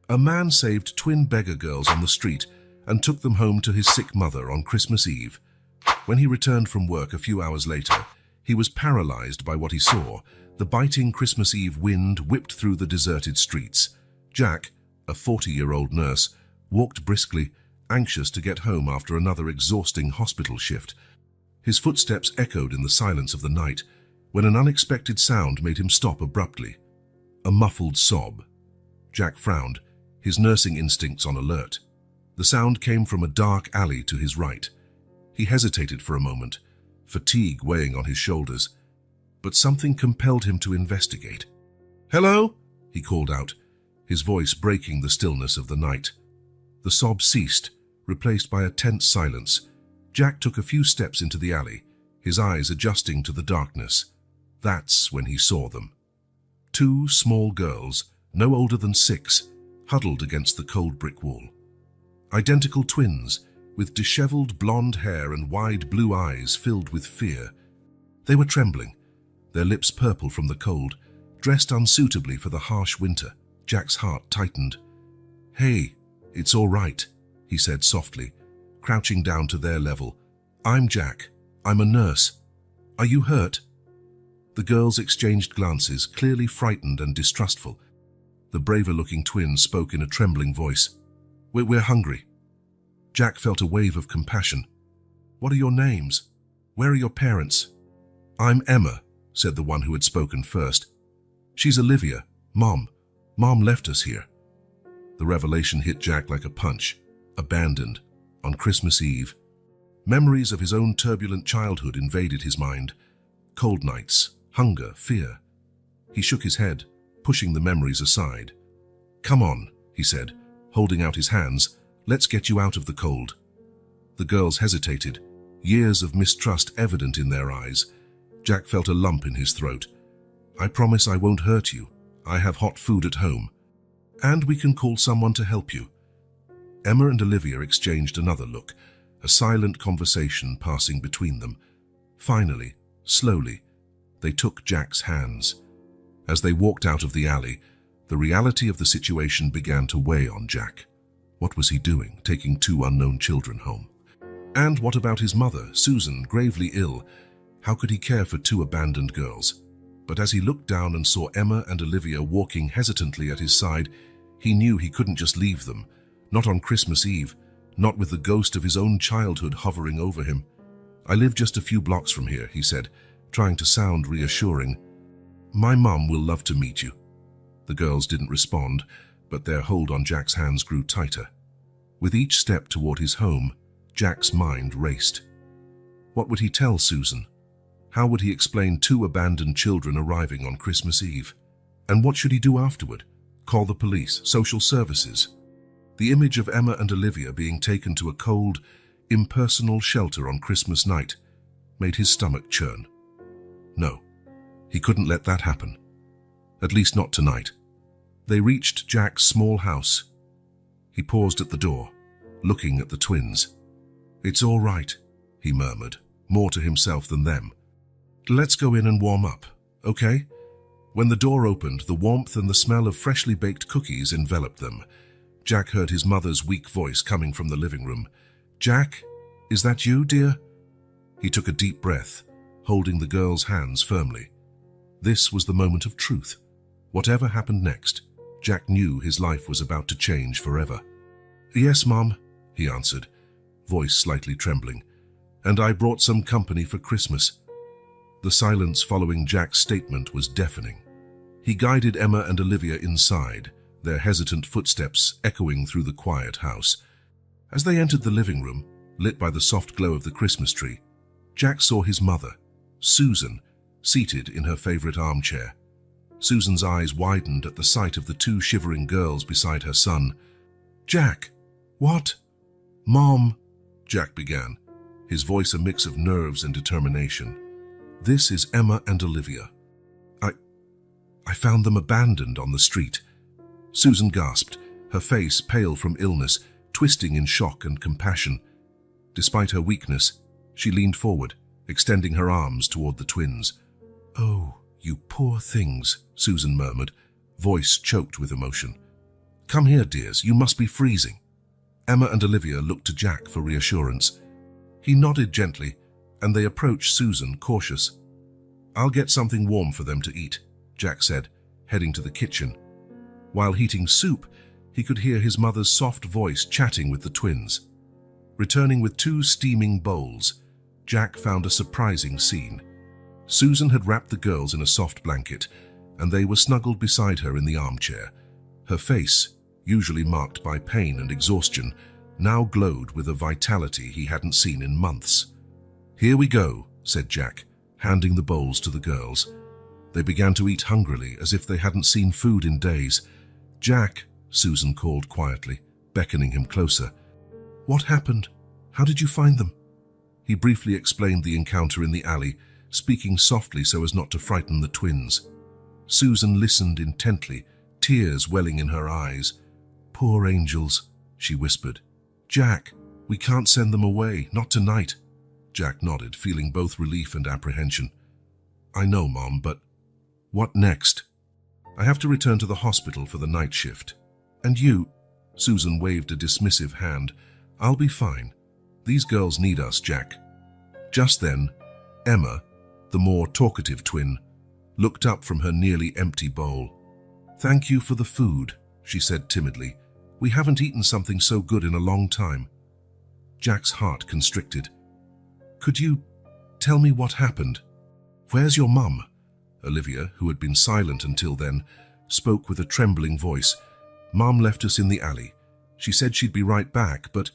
A man saved twin beggar girls on the street and took them home to his sick mother on Christmas Eve. When he returned from work a few hours later, he was paralyzed by what he saw. The biting Christmas Eve wind whipped through the deserted streets. Jack, a 40-year-old nurse, walked briskly, anxious to get home after another exhausting hospital shift. His footsteps echoed in the silence of the night when an unexpected sound made him stop abruptly. A muffled sob. Jack frowned, his nursing instincts on alert. The sound came from a dark alley to his right. He hesitated for a moment, fatigue weighing on his shoulders, but something compelled him to investigate. "Hello?" he called out, his voice breaking the stillness of the night. The sob ceased, replaced by a tense silence. Jack took a few steps into the alley, his eyes adjusting to the darkness. That's when he saw them. Two small girls, no older than 6, huddled against the cold brick wall. Identical twins, with disheveled blonde hair and wide blue eyes filled with fear. They were trembling, their lips purple from the cold, dressed unsuitably for the harsh winter. Jack's heart tightened. "Hey, it's all right," he said softly, crouching down to their level. "I'm Jack. I'm a nurse. Are you hurt?" The girls exchanged glances, clearly frightened and distrustful. The braver-looking twin spoke in a trembling voice. We're hungry." Jack felt a wave of compassion. "What are your names? Where are your parents?" "I'm Emma," said the one who had spoken first. "She's Olivia. Mom left us here." The revelation hit Jack like a punch. Abandoned, on Christmas Eve. Memories of his own turbulent childhood invaded his mind. Cold nights, hunger, fear. He shook his head, pushing the memories aside. "Come on," he said, holding out his hands. "Let's get you out of the cold." The girls hesitated, years of mistrust evident in their eyes. Jack felt a lump in his throat. "I promise I won't hurt you. I have hot food at home. And we can call someone to help you." Emma and Olivia exchanged another look, a silent conversation passing between them. Finally, slowly, they took Jack's hands. As they walked out of the alley, the reality of the situation began to weigh on Jack. What was he doing, taking 2 unknown children home? And what about his mother, Susan, gravely ill? How could he care for 2 abandoned girls? But as he looked down and saw Emma and Olivia walking hesitantly at his side, he knew he couldn't just leave them. Not on Christmas Eve, not with the ghost of his own childhood hovering over him. "I live just a few blocks from here," he said, trying to sound reassuring. "My mum will love to meet you." The girls didn't respond, but their hold on Jack's hands grew tighter. With each step toward his home, Jack's mind raced. What would he tell Susan? How would he explain 2 abandoned children arriving on Christmas Eve? And what should he do afterward? Call the police, social services? The image of Emma and Olivia being taken to a cold, impersonal shelter on Christmas night made his stomach churn. No, he couldn't let that happen. At least not tonight. They reached Jack's small house. He paused at the door, looking at the twins. "It's all right," he murmured, more to himself than them. "Let's go in and warm up, okay?" When the door opened, the warmth and the smell of freshly baked cookies enveloped them. Jack heard his mother's weak voice coming from the living room. "Jack, is that you, dear?" He took a deep breath, holding the girl's hands firmly. This was the moment of truth. Whatever happened next, Jack knew his life was about to change forever. "Yes, Mom," he answered, voice slightly trembling. "And I brought some company for Christmas." The silence following Jack's statement was deafening. He guided Emma and Olivia inside, their hesitant footsteps echoing through the quiet house. As they entered the living room, lit by the soft glow of the Christmas tree, Jack saw his mother, Susan, seated in her favorite armchair. Susan's eyes widened at the sight of the 2 shivering girls beside her son. "Jack, what?" "Mom," Jack began, his voice a mix of nerves and determination. "This is Emma and Olivia. I found them abandoned on the street." Susan gasped, her face pale from illness, twisting in shock and compassion. Despite her weakness, she leaned forward, extending her arms toward the twins. "Oh, you poor things," Susan murmured, voice choked with emotion. Come here, dears, you must be freezing. Emma and Olivia looked to Jack for reassurance. He nodded gently, and they approached Susan, cautious. I'll get something warm for them to eat, Jack said, heading to the kitchen. While heating soup, he could hear his mother's soft voice chatting with the twins. Returning with 2 steaming bowls, Jack found a surprising scene. Susan had wrapped the girls in a soft blanket, and they were snuggled beside her in the armchair. Her face, usually marked by pain and exhaustion, now glowed with a vitality he hadn't seen in months. Here we go, said Jack, handing the bowls to the girls. They began to eat hungrily, as if they hadn't seen food in days. Jack, Susan called quietly, beckoning him closer. What happened? How did you find them? He briefly explained the encounter in the alley, speaking softly so as not to frighten the twins. Susan listened intently, tears welling in her eyes. Poor angels, she whispered. Jack, we can't send them away, not tonight. Jack nodded, feeling both relief and apprehension. I know, Mom, but what next? I have to return to the hospital for the night shift. And you? Susan waved a dismissive hand. I'll be fine. These girls need us, Jack. Just then, Emma, the more talkative twin, looked up from her nearly empty bowl. Thank you for the food, she said timidly. We haven't eaten something so good in a long time. Jack's heart constricted. Could you tell me what happened? Where's your mum? Olivia, who had been silent until then, spoke with a trembling voice. Mum left us in the alley. She said she'd be right back, but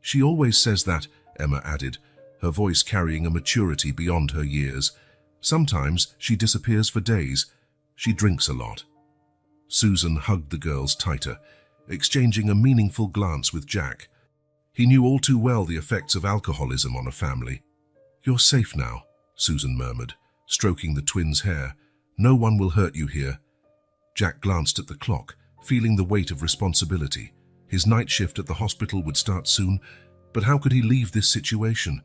she always says that, Emma added, her voice carrying a maturity beyond her years. Sometimes she disappears for days. She drinks a lot. Susan hugged the girls tighter, exchanging a meaningful glance with Jack. He knew all too well the effects of alcoholism on a family. You're safe now, Susan murmured, stroking the twins' hair. No one will hurt you here. Jack glanced at the clock, feeling the weight of responsibility. His night shift at the hospital would start soon, but how could he leave this situation?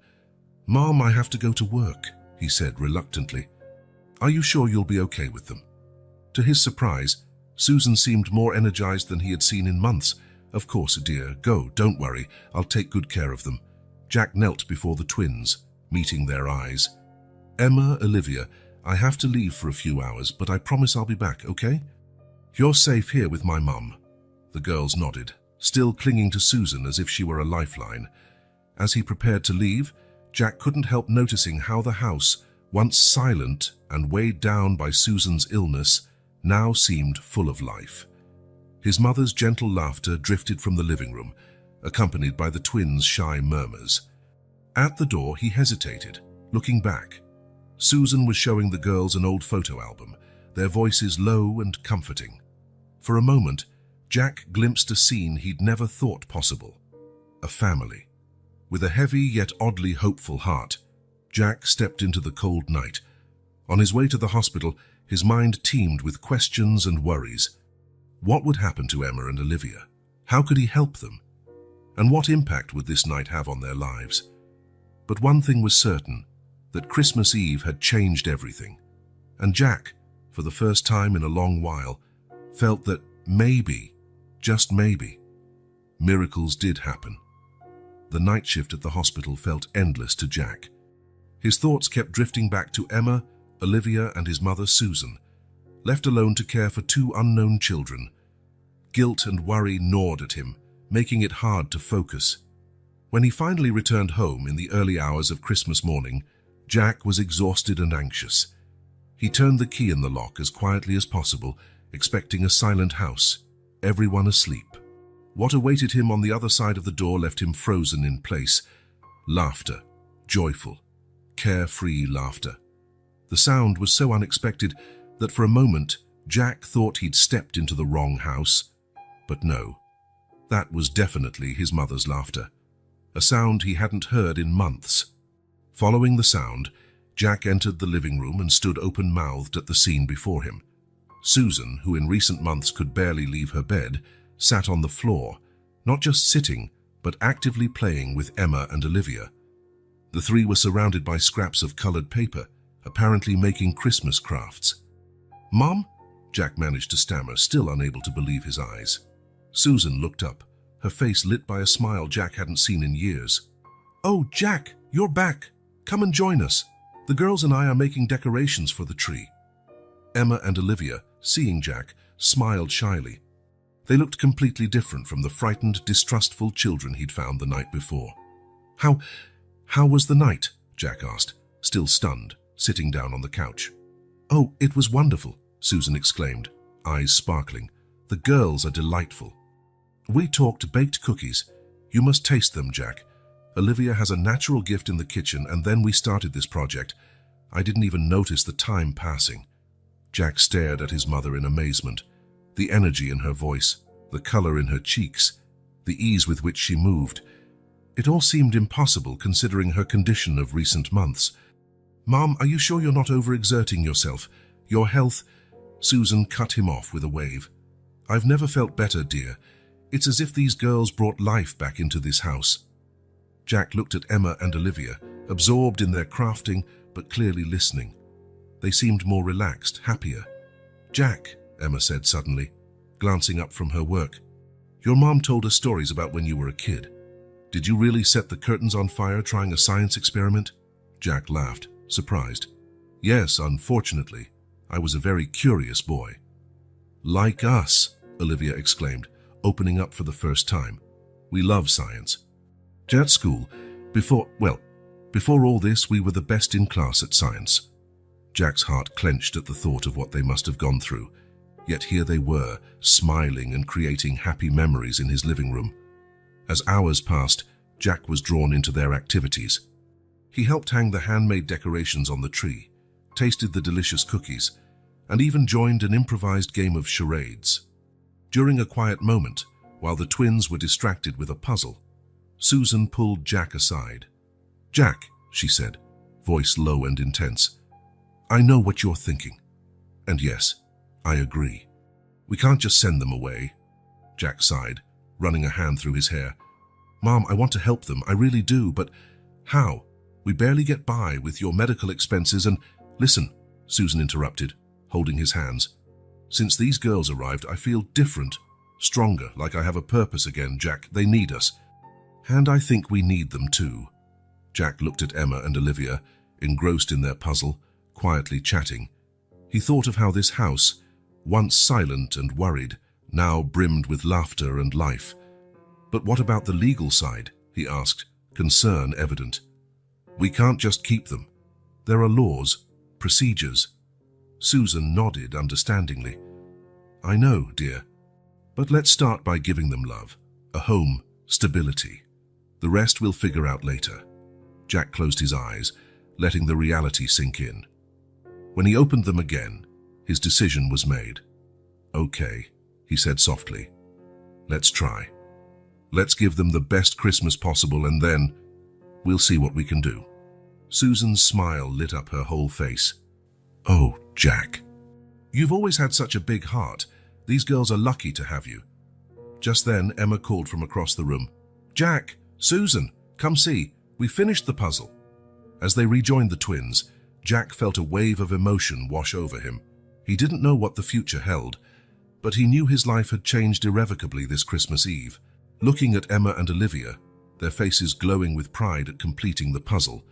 Mom, I have to go to work, he said reluctantly. Are you sure you'll be okay with them? To his surprise, Susan seemed more energized than he had seen in months. Of course, dear, go, don't worry, I'll take good care of them. Jack knelt before the twins, meeting their eyes. Emma, Olivia, I have to leave for a few hours, but I promise I'll be back, okay? You're safe here with my mum. The girls nodded, still clinging to Susan as if she were a lifeline. As he prepared to leave, Jack couldn't help noticing how the house, once silent and weighed down by Susan's illness, now seemed full of life. His mother's gentle laughter drifted from the living room, accompanied by the twins' shy murmurs. At the door, he hesitated, looking back. Susan was showing the girls an old photo album, their voices low and comforting. For a moment, Jack glimpsed a scene he'd never thought possible. A family. With a heavy yet oddly hopeful heart, Jack stepped into the cold night. On his way to the hospital, his mind teemed with questions and worries. What would happen to Emma and Olivia? How could he help them? And what impact would this night have on their lives? But one thing was certain, that Christmas Eve had changed everything. And Jack, for the first time in a long while, felt that maybe, just maybe, miracles did happen. The night shift at the hospital felt endless to Jack. His thoughts kept drifting back to Emma, Olivia, and his mother Susan, left alone to care for 2 unknown children. Guilt and worry gnawed at him, making it hard to focus. When he finally returned home in the early hours of Christmas morning, Jack was exhausted and anxious. He turned the key in the lock as quietly as possible, expecting a silent house, everyone asleep. What awaited him on the other side of the door left him frozen in place. Laughter, joyful, carefree laughter. The sound was so unexpected that for a moment Jack thought he'd stepped into the wrong house. But no, that was definitely his mother's laughter, a sound he hadn't heard in months. Following the sound, Jack entered the living room and stood open-mouthed at the scene before him. Susan, who in recent months could barely leave her bed, sat on the floor, not just sitting, but actively playing with Emma and Olivia. The 3 were surrounded by scraps of colored paper, apparently making Christmas crafts. Mom? Jack managed to stammer, still unable to believe his eyes. Susan looked up, her face lit by a smile Jack hadn't seen in years. "Oh, Jack, you're back. Come and join us. The girls and I are making decorations for the tree." Emma and Olivia, seeing Jack, smiled shyly. They looked completely different from the frightened, distrustful children he'd found the night before. How was the night?" Jack asked, still stunned, sitting down on the couch. "Oh, it was wonderful," Susan exclaimed, eyes sparkling. "The girls are delightful. We talked baked cookies. You must taste them, Jack. Olivia has a natural gift in the kitchen, and then we started this project. I didn't even notice the time passing." Jack stared at his mother in amazement. The energy in her voice, the color in her cheeks, the ease with which she moved. It all seemed impossible considering her condition of recent months. "Mom, are you sure you're not overexerting yourself? Your health—" Susan cut him off with a wave. "I've never felt better, dear. It's as if these girls brought life back into this house." Jack looked at Emma and Olivia, absorbed in their crafting but clearly listening. They seemed more relaxed, happier. "Jack," Emma said suddenly, glancing up from her work, "your mom told us stories about when you were a kid. Did you really set the curtains on fire trying a science experiment?" Jack laughed, surprised. "Yes, unfortunately. I was a very curious boy." "Like us," Olivia exclaimed, opening up for the first time. "We love science. At school, before all this, we were the best in class at science." Jack's heart clenched at the thought of what they must have gone through. Yet here they were, smiling and creating happy memories in his living room. As hours passed, Jack was drawn into their activities. He helped hang the handmade decorations on the tree, tasted the delicious cookies, and even joined an improvised game of charades. During a quiet moment, while the twins were distracted with a puzzle, Susan pulled Jack aside. "Jack," she said, voice low and intense, "I know what you're thinking. And yes, I agree. We can't just send them away." Jack sighed, running a hand through his hair. "Mom, I want to help them, I really do, but how? We barely get by with your medical expenses and—" "Listen," Susan interrupted, holding his hands. "Since these girls arrived, I feel different, stronger, like I have a purpose again, Jack. They need us. And I think we need them too." Jack looked at Emma and Olivia, engrossed in their puzzle, quietly chatting. He thought of how this house, once silent and worried, now brimmed with laughter and life. "But what about the legal side?" he asked, concern evident. "We can't just keep them. There are laws, procedures." Susan nodded understandingly. "I know, dear. But let's start by giving them love, a home, stability. The rest we'll figure out later." Jack closed his eyes, letting the reality sink in. When he opened them again, his decision was made. "Okay," he said softly. "Let's try. Let's give them the best Christmas possible, and then we'll see what we can do." Susan's smile lit up her whole face. "Oh, Jack. You've always had such a big heart. These girls are lucky to have you." Just then, Emma called from across the room. "Jack, Susan, come see. We finished the puzzle." As they rejoined the twins, Jack felt a wave of emotion wash over him. He didn't know what the future held, but he knew his life had changed irrevocably this Christmas Eve. Looking at Emma and Olivia, their faces glowing with pride at completing the puzzle,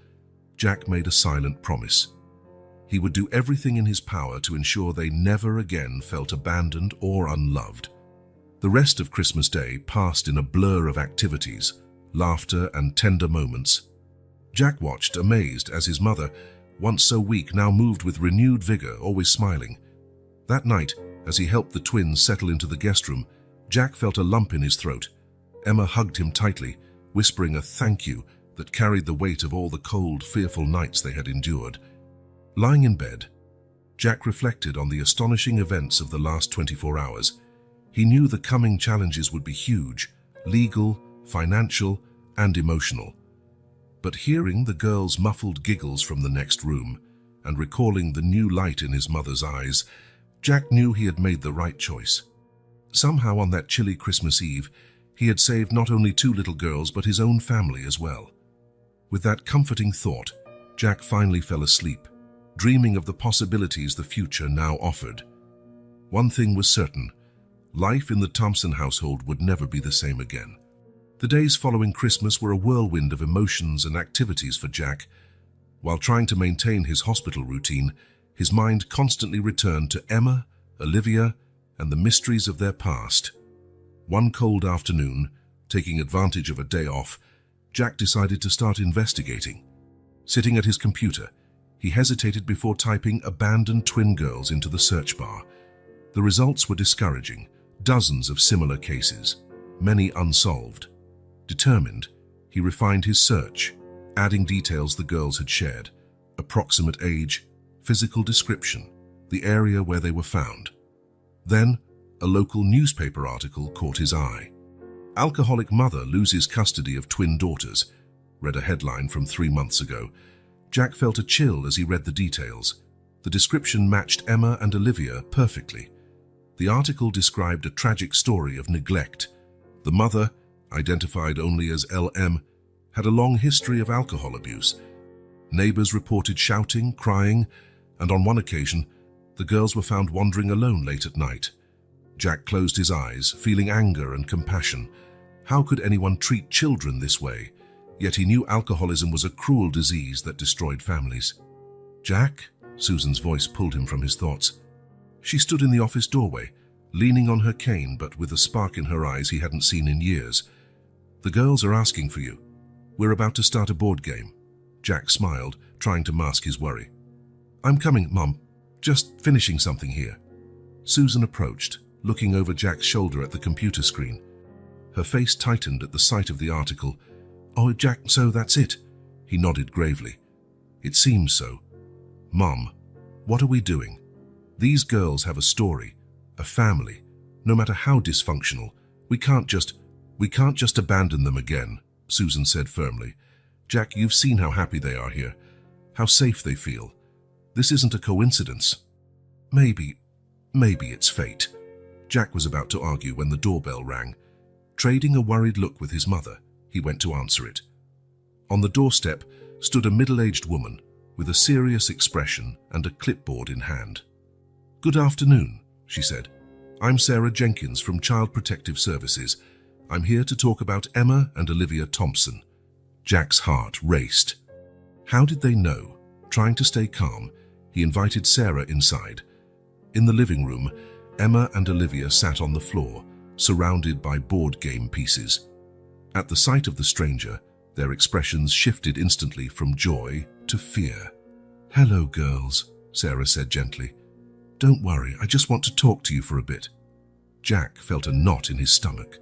Jack made a silent promise. He would do everything in his power to ensure they never again felt abandoned or unloved. The rest of Christmas Day passed in a blur of activities, laughter and tender moments. Jack watched, amazed, as his mother, once so weak, now moved with renewed vigor, always smiling. That night, as he helped the twins settle into the guest room, Jack felt a lump in his throat. Emma hugged him tightly, whispering a thank you that carried the weight of all the cold, fearful nights they had endured. Lying in bed, Jack reflected on the astonishing events of the last 24 hours. He knew the coming challenges would be huge, legal, financial, and emotional. But hearing the girls' muffled giggles from the next room and recalling the new light in his mother's eyes, Jack knew he had made the right choice. Somehow on that chilly Christmas Eve, he had saved not only 2 little girls but his own family as well. With that comforting thought, Jack finally fell asleep, dreaming of the possibilities the future now offered. One thing was certain: Life in the Thompson household would never be the same again. The days following Christmas were a whirlwind of emotions and activities for Jack. While trying to maintain his hospital routine, his mind constantly returned to Emma, Olivia, and the mysteries of their past. One cold afternoon, taking advantage of a day off, Jack decided to start investigating. Sitting at his computer, he hesitated before typing "abandoned twin girls" into the search bar. The results were discouraging. Dozens of similar cases, many unsolved. Determined, he refined his search, adding details the girls had shared: approximate age, physical description, the area where they were found. Then, a local newspaper article caught his eye. "Alcoholic mother loses custody of twin daughters," read a headline from 3 months ago. Jack felt a chill as he read the details. The description matched Emma and Olivia perfectly. The article described a tragic story of neglect. The mother, identified only as LM, had a long history of alcohol abuse. Neighbors reported shouting, crying, and on one occasion, the girls were found wandering alone late at night. Jack closed his eyes, feeling anger and compassion. How could anyone treat children this way? Yet he knew alcoholism was a cruel disease that destroyed families. "Jack?" Susan's voice pulled him from his thoughts. She stood in the office doorway, leaning on her cane but with a spark in her eyes he hadn't seen in years. "The girls are asking for you. We're about to start a board game." Jack smiled, trying to mask his worry. "I'm coming, Mom. Just finishing something here." Susan approached, looking over Jack's shoulder at the computer screen. Her face tightened at the sight of the article. "Oh, Jack, so that's it?" He nodded gravely. "It seems so." "Mom, what are we doing? These girls have a story, a family. No matter how dysfunctional, we can't just abandon them again," Susan said firmly. "Jack, you've seen how happy they are here, how safe they feel. This isn't a coincidence. Maybe it's fate." Jack was about to argue when the doorbell rang. Trading a worried look with his mother, he went to answer it. On the doorstep stood a middle-aged woman with a serious expression and a clipboard in hand. "Good afternoon," she said. "I'm Sarah Jenkins from Child Protective Services. I'm here to talk about Emma and Olivia Thompson." Jack's heart raced. How did they know? Trying to stay calm, he invited Sarah inside. In the living room, Emma and Olivia sat on the floor, surrounded by board game pieces. At the sight of the stranger, their expressions shifted instantly from joy to fear. "Hello, girls," Sarah said gently. "Don't worry, I just want to talk to you for a bit." Jack felt a knot in his stomach.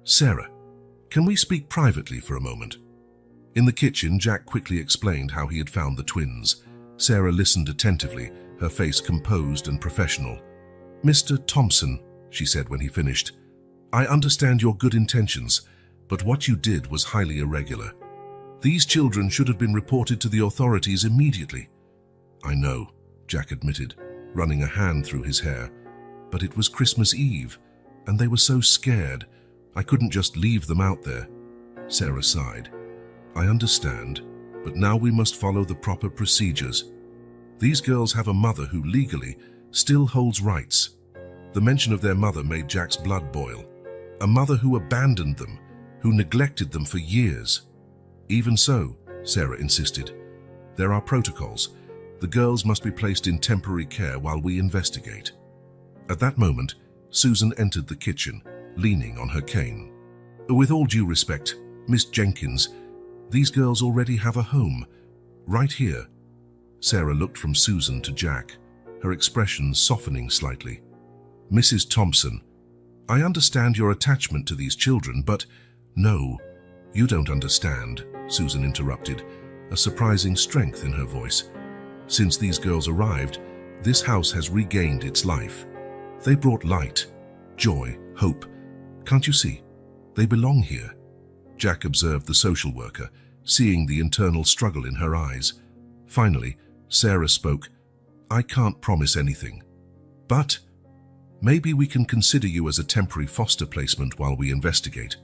"Sarah, can we speak privately for a moment?" In the kitchen, Jack quickly explained how he had found the twins. Sarah listened attentively, her face composed and professional. "Mr. Thompson," she said when he finished, "I understand your good intentions, but what you did was highly irregular. These children should have been reported to the authorities immediately." "I know," Jack admitted, running a hand through his hair. "But it was Christmas Eve, and they were so scared. I couldn't just leave them out there." Sarah sighed. "I understand, but now we must follow the proper procedures. These girls have a mother who legally still holds rights." The mention of their mother made Jack's blood boil. A mother who abandoned them, who neglected them for years. "Even so," Sarah insisted, "there are protocols. The girls must be placed in temporary care while we investigate." At that moment, Susan entered the kitchen, leaning on her cane. "With all due respect, Miss Jenkins, these girls already have a home, right here." Sarah looked from Susan to Jack, her expression softening slightly. "Mrs. Thompson, I understand your attachment to these children, but—" "No, you don't understand," Susan interrupted, a surprising strength in her voice. "Since these girls arrived, this house has regained its life. They brought light, joy, hope. Can't you see? They belong here." Jack observed the social worker, seeing the internal struggle in her eyes. Finally, Sarah spoke. "I can't promise anything, but maybe we can consider you as a temporary foster placement while we investigate.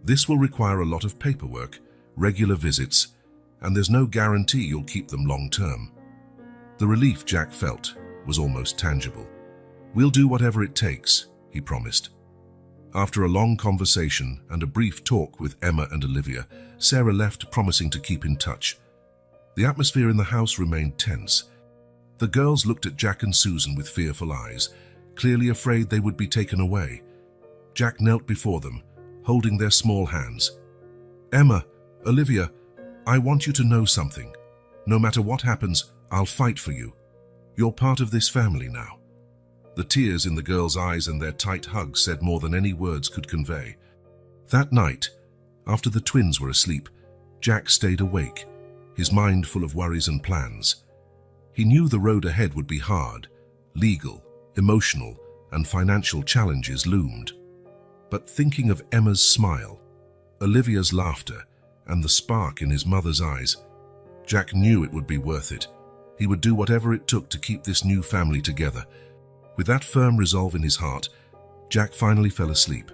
This will require a lot of paperwork, regular visits, and there's no guarantee you'll keep them long term." The relief Jack felt was almost tangible. "We'll do whatever it takes," he promised. After a long conversation and a brief talk with Emma and Olivia, Sarah left, promising to keep in touch. The atmosphere in the house remained tense. The girls looked at Jack and Susan with fearful eyes, clearly afraid they would be taken away. Jack knelt before them, holding their small hands. "Emma, Olivia, I want you to know something. No matter what happens, I'll fight for you. You're part of this family now." The tears in the girls' eyes and their tight hugs said more than any words could convey. That night, after the twins were asleep, Jack stayed awake, his mind full of worries and plans. He knew the road ahead would be hard. Legal, emotional, and financial challenges loomed. But thinking of Emma's smile, Olivia's laughter, and the spark in his mother's eyes, Jack knew it would be worth it. He would do whatever it took to keep this new family together. With that firm resolve in his heart, Jack finally fell asleep,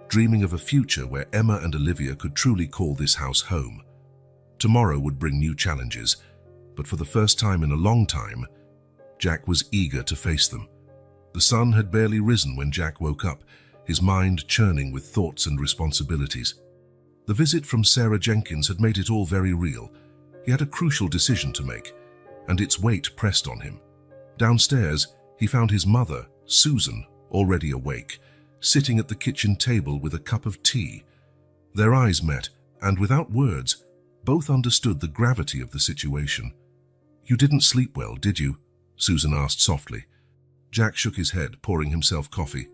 dreaming of a future where Emma and Olivia could truly call this house home. Tomorrow would bring new challenges, but for the first time in a long time, Jack was eager to face them. The sun had barely risen when Jack woke up, his mind churning with thoughts and responsibilities. The visit from Sarah Jenkins had made it all very real. He had a crucial decision to make, and its weight pressed on him. Downstairs, he found his mother, Susan, already awake, sitting at the kitchen table with a cup of tea. Their eyes met, and without words, both understood the gravity of the situation. "You didn't sleep well, did you?" Susan asked softly. Jack shook his head, pouring himself coffee.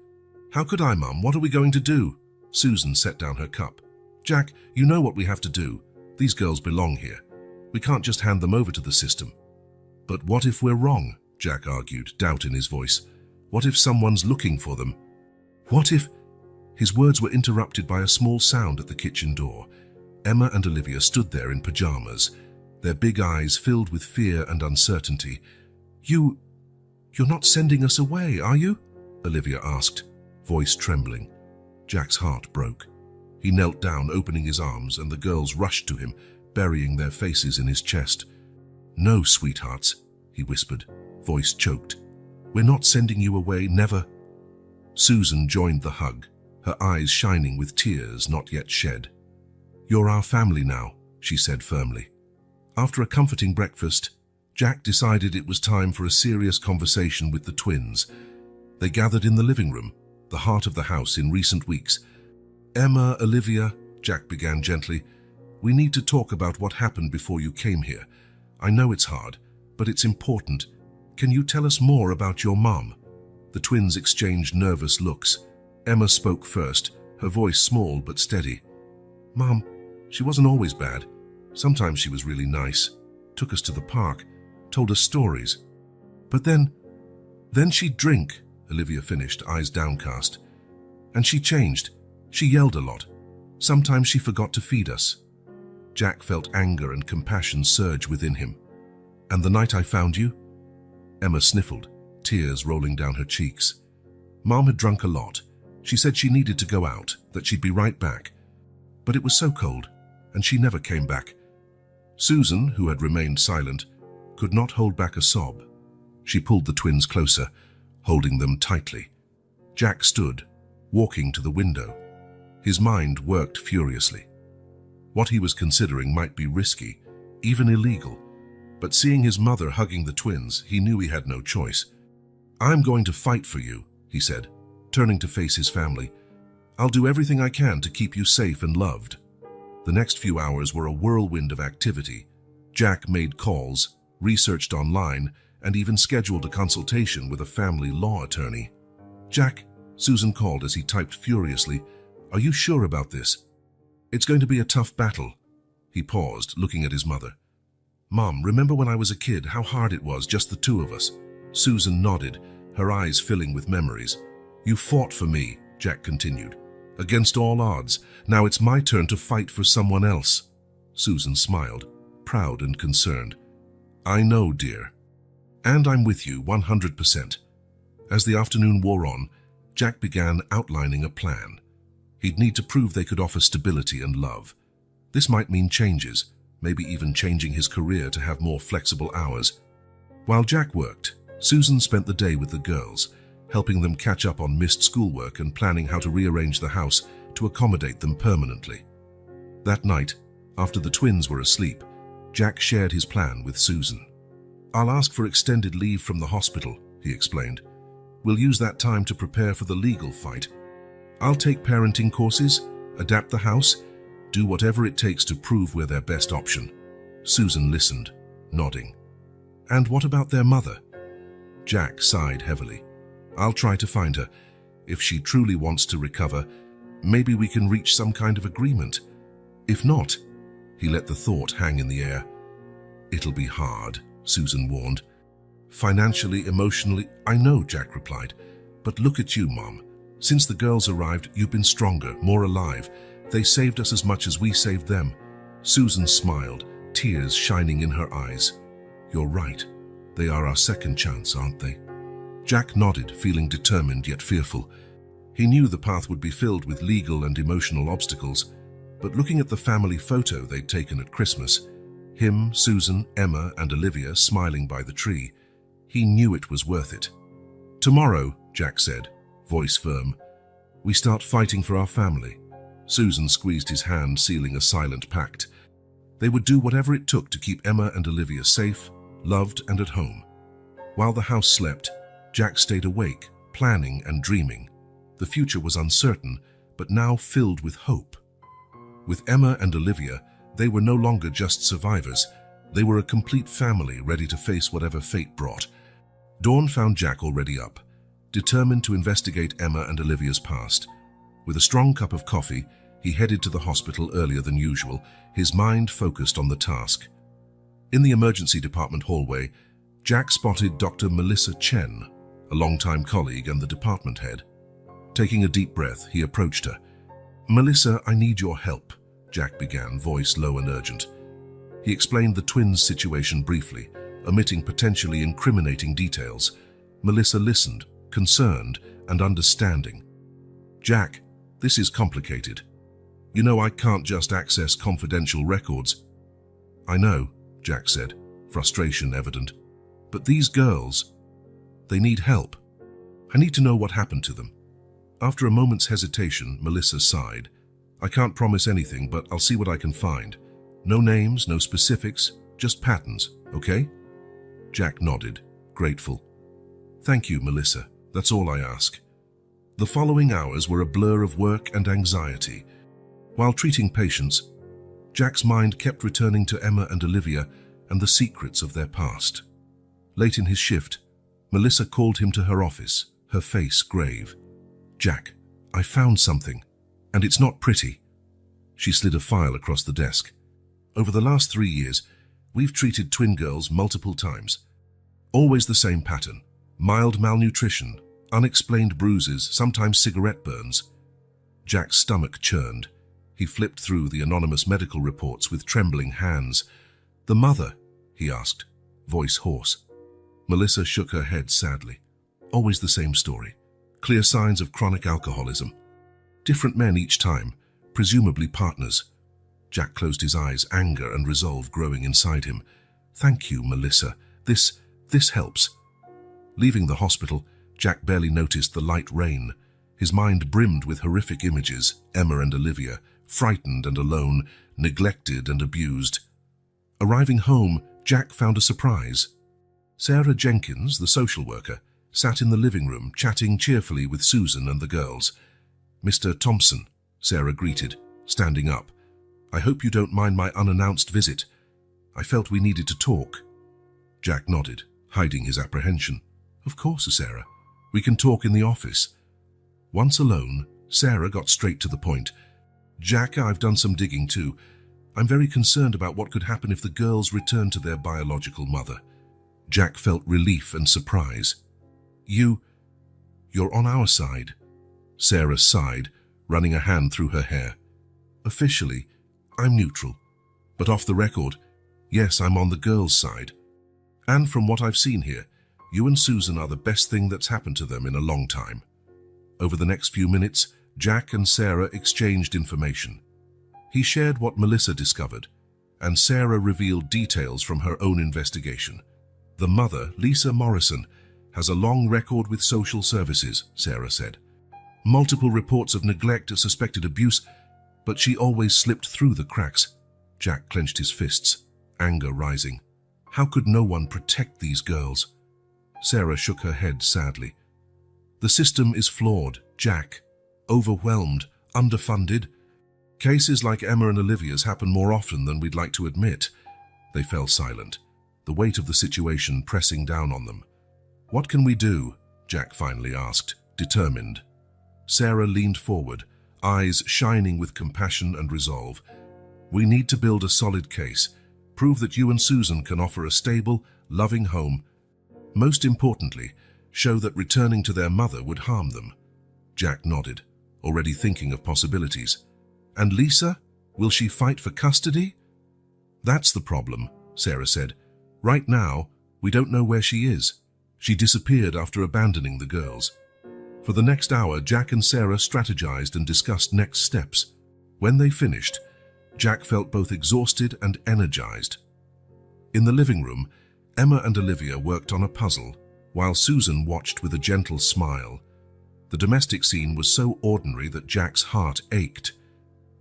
"How could I, Mum? What are we going to do?" Susan set down her cup. "Jack, you know what we have to do. These girls belong here. We can't just hand them over to the system." "But what if we're wrong?" Jack argued, doubt in his voice. "What if someone's looking for them? What if—" His words were interrupted by a small sound at the kitchen door. Emma and Olivia stood there in pajamas, their big eyes filled with fear and uncertainty. You're not sending us away, are you?" Olivia asked, voice trembling. Jack's heart broke. He knelt down, opening his arms, and the girls rushed to him, burying their faces in his chest. "No, sweethearts," he whispered, voice choked. "We're not sending you away, never." Susan joined the hug, her eyes shining with tears not yet shed. "You're our family now," she said firmly. After a comforting breakfast, Jack decided it was time for a serious conversation with the twins. They gathered in the living room, the heart of the house in recent weeks. "Emma, Olivia," Jack began gently, "we need to talk about what happened before you came here. I know it's hard, but it's important. Can you tell us more about your mom?" The twins exchanged nervous looks. Emma spoke first, her voice small but steady. "Mom, she wasn't always bad. Sometimes she was really nice, took us to the park, told us stories. But then she'd drink," Olivia finished, eyes downcast. "And she changed. She yelled a lot. Sometimes she forgot to feed us." Jack felt anger and compassion surge within him. "And the night I found you?" Emma sniffled, tears rolling down her cheeks. "Mom had drunk a lot. She said she needed to go out, that she'd be right back. But it was so cold, and she never came back." Susan, who had remained silent, could not hold back a sob. She pulled the twins closer, holding them tightly. Jack stood, walking to the window. His mind worked furiously. What he was considering might be risky, even illegal, but seeing his mother hugging the twins, he knew he had no choice. "I'm going to fight for you," he said, turning to face his family. "I'll do everything I can to keep you safe and loved." The next few hours were a whirlwind of activity. Jack made calls, researched online, and even scheduled a consultation with a family law attorney. "Jack," Susan called as he typed furiously, "are you sure about this? It's going to be a tough battle." He paused, looking at his mother. "Mom, remember when I was a kid, how hard it was, just the two of us?" Susan nodded, her eyes filling with memories. "You fought for me," Jack continued, "against all odds. Now it's my turn to fight for someone else." Susan smiled, proud and concerned. "I know, dear. And I'm with you 100%. As the afternoon wore on, Jack began outlining a plan. He'd need to prove they could offer stability and love. This might mean changes, maybe even changing his career to have more flexible hours. While Jack worked, Susan spent the day with the girls, helping them catch up on missed schoolwork and planning how to rearrange the house to accommodate them permanently. That night, after the twins were asleep, Jack shared his plan with Susan. "I'll ask for extended leave from the hospital," he explained. "We'll use that time to prepare for the legal fight. I'll take parenting courses, adapt the house, do whatever it takes to prove we're their best option." Susan listened, nodding. "And what about their mother?" Jack sighed heavily. "I'll try to find her. If she truly wants to recover, maybe we can reach some kind of agreement. If not," he let the thought hang in the air. "It'll be hard," Susan warned. "Financially, emotionally, I know," Jack replied. "But look at you, Mom. Since the girls arrived, you've been stronger, more alive. They saved us as much as we saved them." Susan smiled, tears shining in her eyes. "You're right. They are our second chance, aren't they?" Jack nodded, feeling determined yet fearful. He knew the path would be filled with legal and emotional obstacles, but looking at the family photo they'd taken at Christmas, him, Susan, Emma, and Olivia smiling by the tree, he knew it was worth it. "Tomorrow," Jack said, voice firm, "we start fighting for our family." Susan squeezed his hand, sealing a silent pact. They would do whatever it took to keep Emma and Olivia safe, loved, and at home. While the house slept, Jack stayed awake, planning and dreaming. The future was uncertain, but now filled with hope. With Emma and Olivia, they were no longer just survivors. They were a complete family ready to face whatever fate brought. Dawn found Jack already up, determined to investigate Emma and Olivia's past. With a strong cup of coffee, he headed to the hospital earlier than usual, his mind focused on the task. In the emergency department hallway, Jack spotted Dr. Melissa Chen, a longtime colleague and the department head. Taking a deep breath, he approached her. "Melissa, I need your help," Jack began, voice low and urgent. He explained the twins' situation briefly, omitting potentially incriminating details. Melissa listened, concerned and understanding. "Jack, this is complicated. You know I can't just access confidential records." "I know," Jack said, frustration evident. "But these girls, they need help. I need to know what happened to them." After a moment's hesitation, Melissa sighed. "I can't promise anything, but I'll see what I can find. No names, no specifics, just patterns, okay?" Jack nodded, grateful. "Thank you, Melissa. That's all I ask." The following hours were a blur of work and anxiety. While treating patients, Jack's mind kept returning to Emma and Olivia and the secrets of their past. Late in his shift, Melissa called him to her office, her face grave. "Jack, I found something, and it's not pretty." She slid a file across the desk. "Over the last 3 years, we've treated twin girls multiple times. Always the same pattern: mild malnutrition, unexplained bruises, sometimes cigarette burns." Jack's stomach churned. He flipped through the anonymous medical reports with trembling hands. "The mother?" he asked, voice hoarse. Melissa shook her head sadly. "Always the same story. Clear signs of chronic alcoholism. Different men each time, presumably partners." Jack closed his eyes, anger and resolve growing inside him. "Thank you, Melissa. This helps." Leaving the hospital, Jack barely noticed the light rain. His mind brimmed with horrific images: Emma and Olivia, frightened and alone, neglected and abused. Arriving home, Jack found a surprise. Sarah Jenkins, the social worker, sat in the living room, chatting cheerfully with Susan and the girls. "Mr. Thompson," Sarah greeted, standing up. "I hope you don't mind my unannounced visit. I felt we needed to talk." Jack nodded, hiding his apprehension. "Of course, Sarah. We can talk in the office." Once alone, Sarah got straight to the point. "Jack, I've done some digging too. I'm very concerned about what could happen if the girls return to their biological mother." Jack felt relief and surprise. You're on our side." Sarah sighed, running a hand through her hair. "Officially, I'm neutral. But off the record, yes, I'm on the girls' side. And from what I've seen here, you and Susan are the best thing that's happened to them in a long time." Over the next few minutes, Jack and Sarah exchanged information. He shared what Melissa discovered, and Sarah revealed details from her own investigation. The mother, Lisa Morrison, has a long record with social services, Sarah said. Multiple reports of neglect or suspected abuse, but she always slipped through the cracks. Jack clenched his fists, anger rising. How could no one protect these girls? Sarah shook her head sadly. The system is flawed, Jack. Overwhelmed, underfunded. Cases like Emma and Olivia's happen more often than we'd like to admit. They fell silent, the weight of the situation pressing down on them. What can we do? Jack finally asked, determined. Sarah leaned forward, eyes shining with compassion and resolve. We need to build a solid case, prove that you and Susan can offer a stable, loving home. Most importantly, show that returning to their mother would harm them. Jack nodded, already thinking of possibilities. And Lisa? Will she fight for custody? That's the problem, Sarah said. Right now, we don't know where she is. She disappeared after abandoning the girls. For the next hour, Jack and Sarah strategized and discussed next steps. When they finished, Jack felt both exhausted and energized. In the living room, Emma and Olivia worked on a puzzle, while Susan watched with a gentle smile. The domestic scene was so ordinary that Jack's heart ached.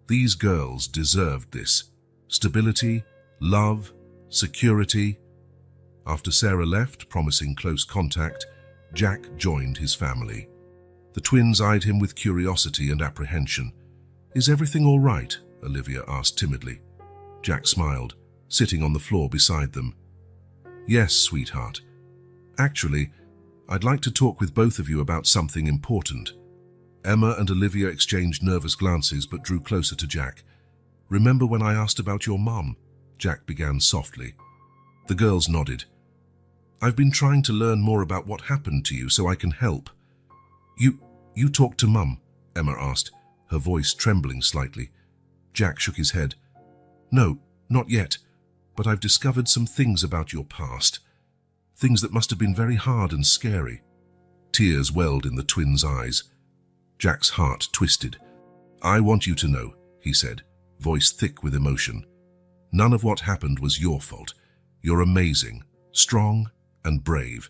These girls deserved this. Stability, love, security. After Sarah left, promising close contact, Jack joined his family. The twins eyed him with curiosity and apprehension. Is everything all right? Olivia asked timidly. Jack smiled, sitting on the floor beside them. Yes, sweetheart. Actually, I'd like to talk with both of you about something important. Emma and Olivia exchanged nervous glances but drew closer to Jack. Remember when I asked about your mom? Jack began softly. The girls nodded. I've been trying to learn more about what happened to you so I can help. You talked to Mum? Emma asked, her voice trembling slightly. Jack shook his head. No, not yet, but I've discovered some things about your past. Things that must have been very hard and scary. Tears welled in the twins' eyes. Jack's heart twisted. I want you to know, he said, voice thick with emotion. None of what happened was your fault. You're amazing, strong, and brave.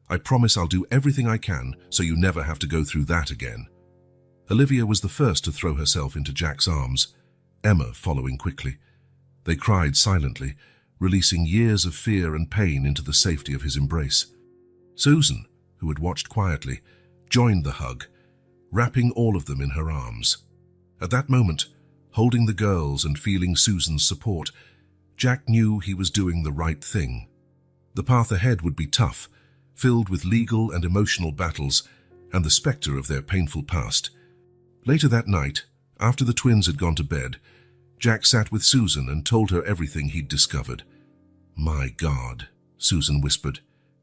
I promise I'll do everything I can so you never have to go through that again. Olivia was the first to throw herself into Jack's arms, Emma following quickly. They cried silently, releasing years of fear and pain into the safety of his embrace. Susan, who had watched quietly, joined the hug, wrapping all of them in her arms. At that moment, holding the girls and feeling Susan's support, Jack knew he was doing the right thing. The path ahead would be tough, filled with legal and emotional battles and the specter of their painful past. Later that night, after the twins had gone to bed, Jack sat with Susan and told her everything he'd discovered. My God, Susan whispered,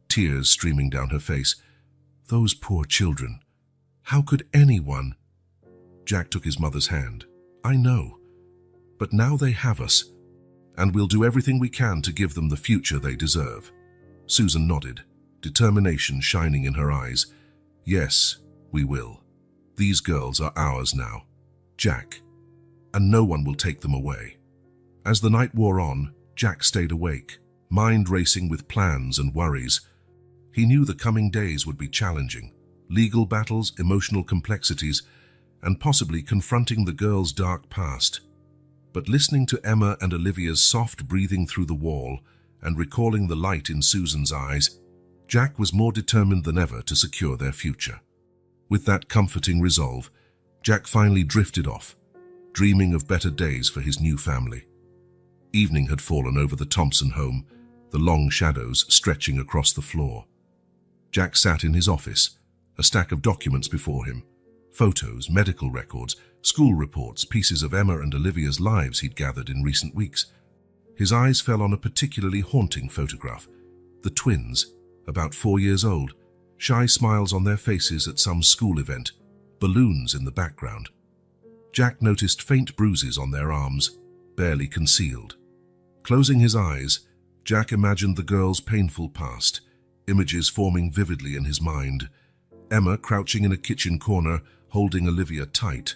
tears streaming down her face. Those poor children. How could anyone? Jack took his mother's hand. I know. But now they have us, and we'll do everything we can to give them the future they deserve. Susan nodded, determination shining in her eyes. Yes, we will. These girls are ours now, Jack, and no one will take them away. As the night wore on, Jack stayed awake, mind racing with plans and worries. He knew the coming days would be challenging, legal battles, emotional complexities, and possibly confronting the girls' dark past. But listening to Emma and Olivia's soft breathing through the wall and recalling the light in Susan's eyes, Jack was more determined than ever to secure their future. With that comforting resolve, Jack finally drifted off, dreaming of better days for his new family. Evening had fallen over the Thompson home, the long shadows stretching across the floor. Jack sat in his office, a stack of documents before him. Photos, medical records, school reports, pieces of Emma and Olivia's lives he'd gathered in recent weeks. His eyes fell on a particularly haunting photograph. The twins, about 4 years old, shy smiles on their faces at some school event, balloons in the background. Jack noticed faint bruises on their arms, barely concealed. Closing his eyes, Jack imagined the girls' painful past, images forming vividly in his mind. Emma crouching in a kitchen corner, holding Olivia tight.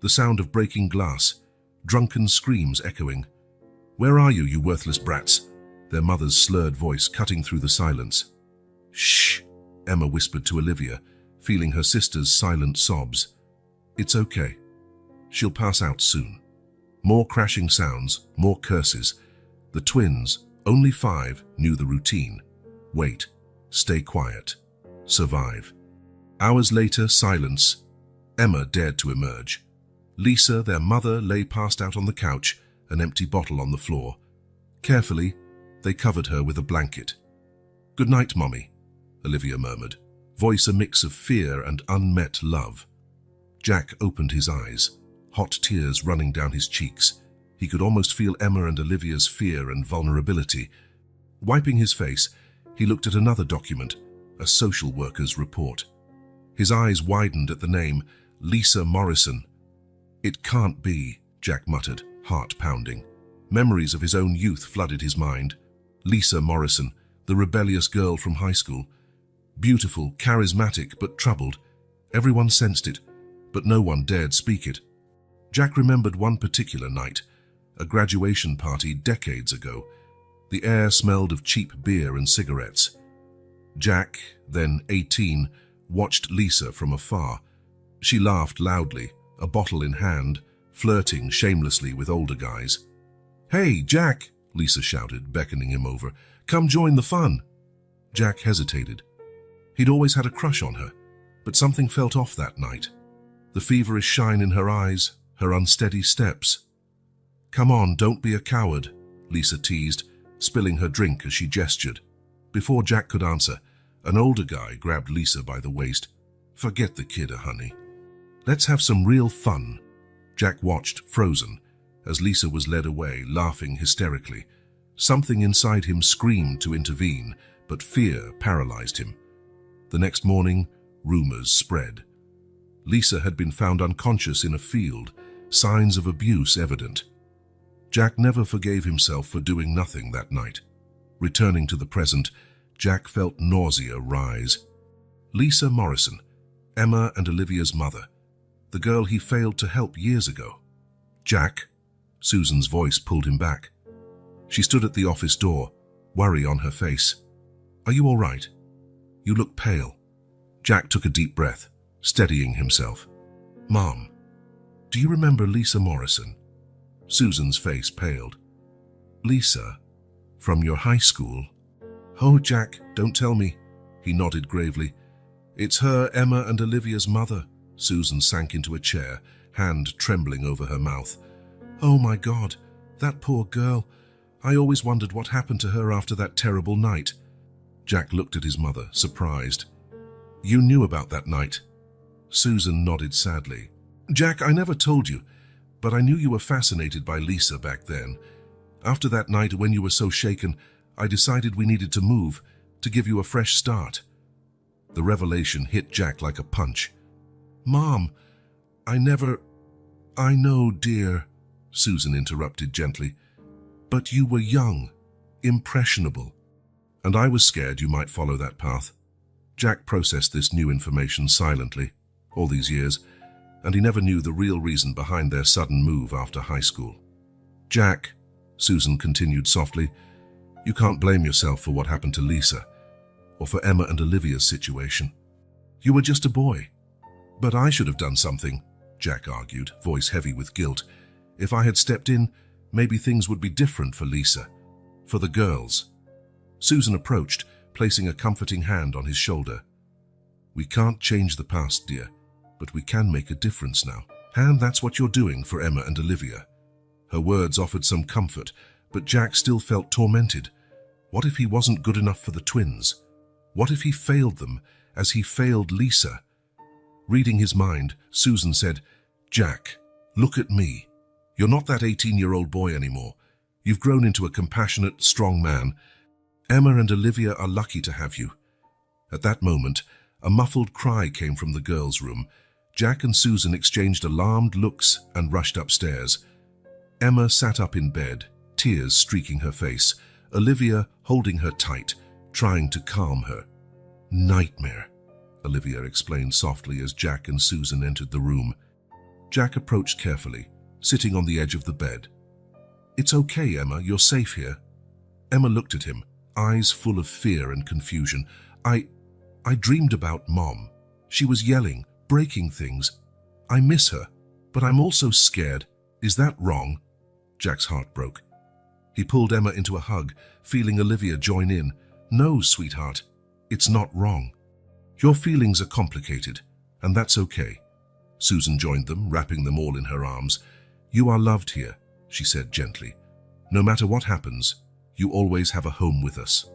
The sound of breaking glass, drunken screams echoing. Where are you, you worthless brats? Their mother's slurred voice cutting through the silence. Shh, Emma whispered to Olivia, feeling her sister's silent sobs. "It's okay. She'll pass out soon." More crashing sounds, more curses. The twins, only 5, knew the routine. Wait, stay quiet, survive. Hours later, silence. Emma dared to emerge. Lisa, their mother, lay passed out on the couch, an empty bottle on the floor. Carefully, they covered her with a blanket. "Good night, Mommy," Olivia murmured, voice a mix of fear and unmet love. Jack opened his eyes, hot tears running down his cheeks. He could almost feel Emma and Olivia's fear and vulnerability. Wiping his face, he looked at another document, a social worker's report. His eyes widened at the name, Lisa Morrison. "It can't be," Jack muttered, heart pounding. Memories of his own youth flooded his mind. Lisa Morrison, the rebellious girl from high school. Beautiful, charismatic, but troubled. Everyone sensed it, but no one dared speak it. Jack remembered one particular night, a graduation party decades ago. The air smelled of cheap beer and cigarettes. Jack, then 18, watched Lisa from afar. She laughed loudly, a bottle in hand, flirting shamelessly with older guys. "Hey, Jack," Lisa shouted, beckoning him over. "Come join the fun." Jack hesitated. He'd always had a crush on her, but something felt off that night. The feverish shine in her eyes, her unsteady steps. "Come on, don't be a coward," Lisa teased, spilling her drink as she gestured. Before Jack could answer, an older guy grabbed Lisa by the waist. "Forget the kid, honey. Let's have some real fun." Jack watched, frozen, as Lisa was led away, laughing hysterically. Something inside him screamed to intervene, but fear paralyzed him. The next morning, rumors spread. Lisa had been found unconscious in a field, signs of abuse evident. Jack never forgave himself for doing nothing that night. Returning to the present, Jack felt nausea rise. Lisa Morrison, Emma and Olivia's mother, the girl he failed to help years ago. "Jack," Susan's voice pulled him back. She stood at the office door, worry on her face. "Are you all right? You look pale." Jack took a deep breath, steadying himself. "Mom, do you remember Lisa Morrison?" Susan's face paled. "Lisa? From your high school?" "Oh, Jack, don't tell me." He nodded gravely. "It's her, Emma and Olivia's mother." Susan sank into a chair, hand trembling over her mouth. "Oh my God, that poor girl. I always wondered what happened to her after that terrible night." Jack looked at his mother, surprised. "You knew about that night?" Susan nodded sadly. "Jack, I never told you, but I knew you were fascinated by Lisa back then. After that night when you were so shaken, I decided we needed to move, to give you a fresh start." The revelation hit Jack like a punch. "Mom, I know, dear," Susan interrupted gently. "But you were young, impressionable, and I was scared you might follow that path." Jack processed this new information silently, all these years, and he never knew the real reason behind their sudden move after high school. "Jack," Susan continued softly, "you can't blame yourself for what happened to Lisa, or for Emma and Olivia's situation. You were just a boy." "But I should have done something," Jack argued, voice heavy with guilt. "If I had stepped in, maybe things would be different for Lisa, for the girls." Susan approached, placing a comforting hand on his shoulder. "We can't change the past, dear, but we can make a difference now. And that's what you're doing for Emma and Olivia." Her words offered some comfort, but Jack still felt tormented. What if he wasn't good enough for the twins? What if he failed them as he failed Lisa? Reading his mind, Susan said, "Jack, look at me. You're not that 18-year-old boy anymore. You've grown into a compassionate, strong man. Emma and Olivia are lucky to have you." At that moment, a muffled cry came from the girls' room. Jack and Susan exchanged alarmed looks and rushed upstairs. Emma sat up in bed, tears streaking her face, Olivia holding her tight, trying to calm her. "Nightmare," Olivia explained softly as Jack and Susan entered the room. Jack approached carefully, sitting on the edge of the bed. "It's okay, Emma, you're safe here." Emma looked at him, eyes full of fear and confusion. I dreamed about Mom. She was yelling, breaking things. I miss her, but I'm also scared. Is that wrong? Jack's heart broke. He pulled Emma into a hug, feeling Olivia join in. No, sweetheart, it's not wrong. Your feelings are complicated, and that's okay. Susan joined them, wrapping them all in her arms. You are loved here, she said gently. No matter what happens, you always have a home with us.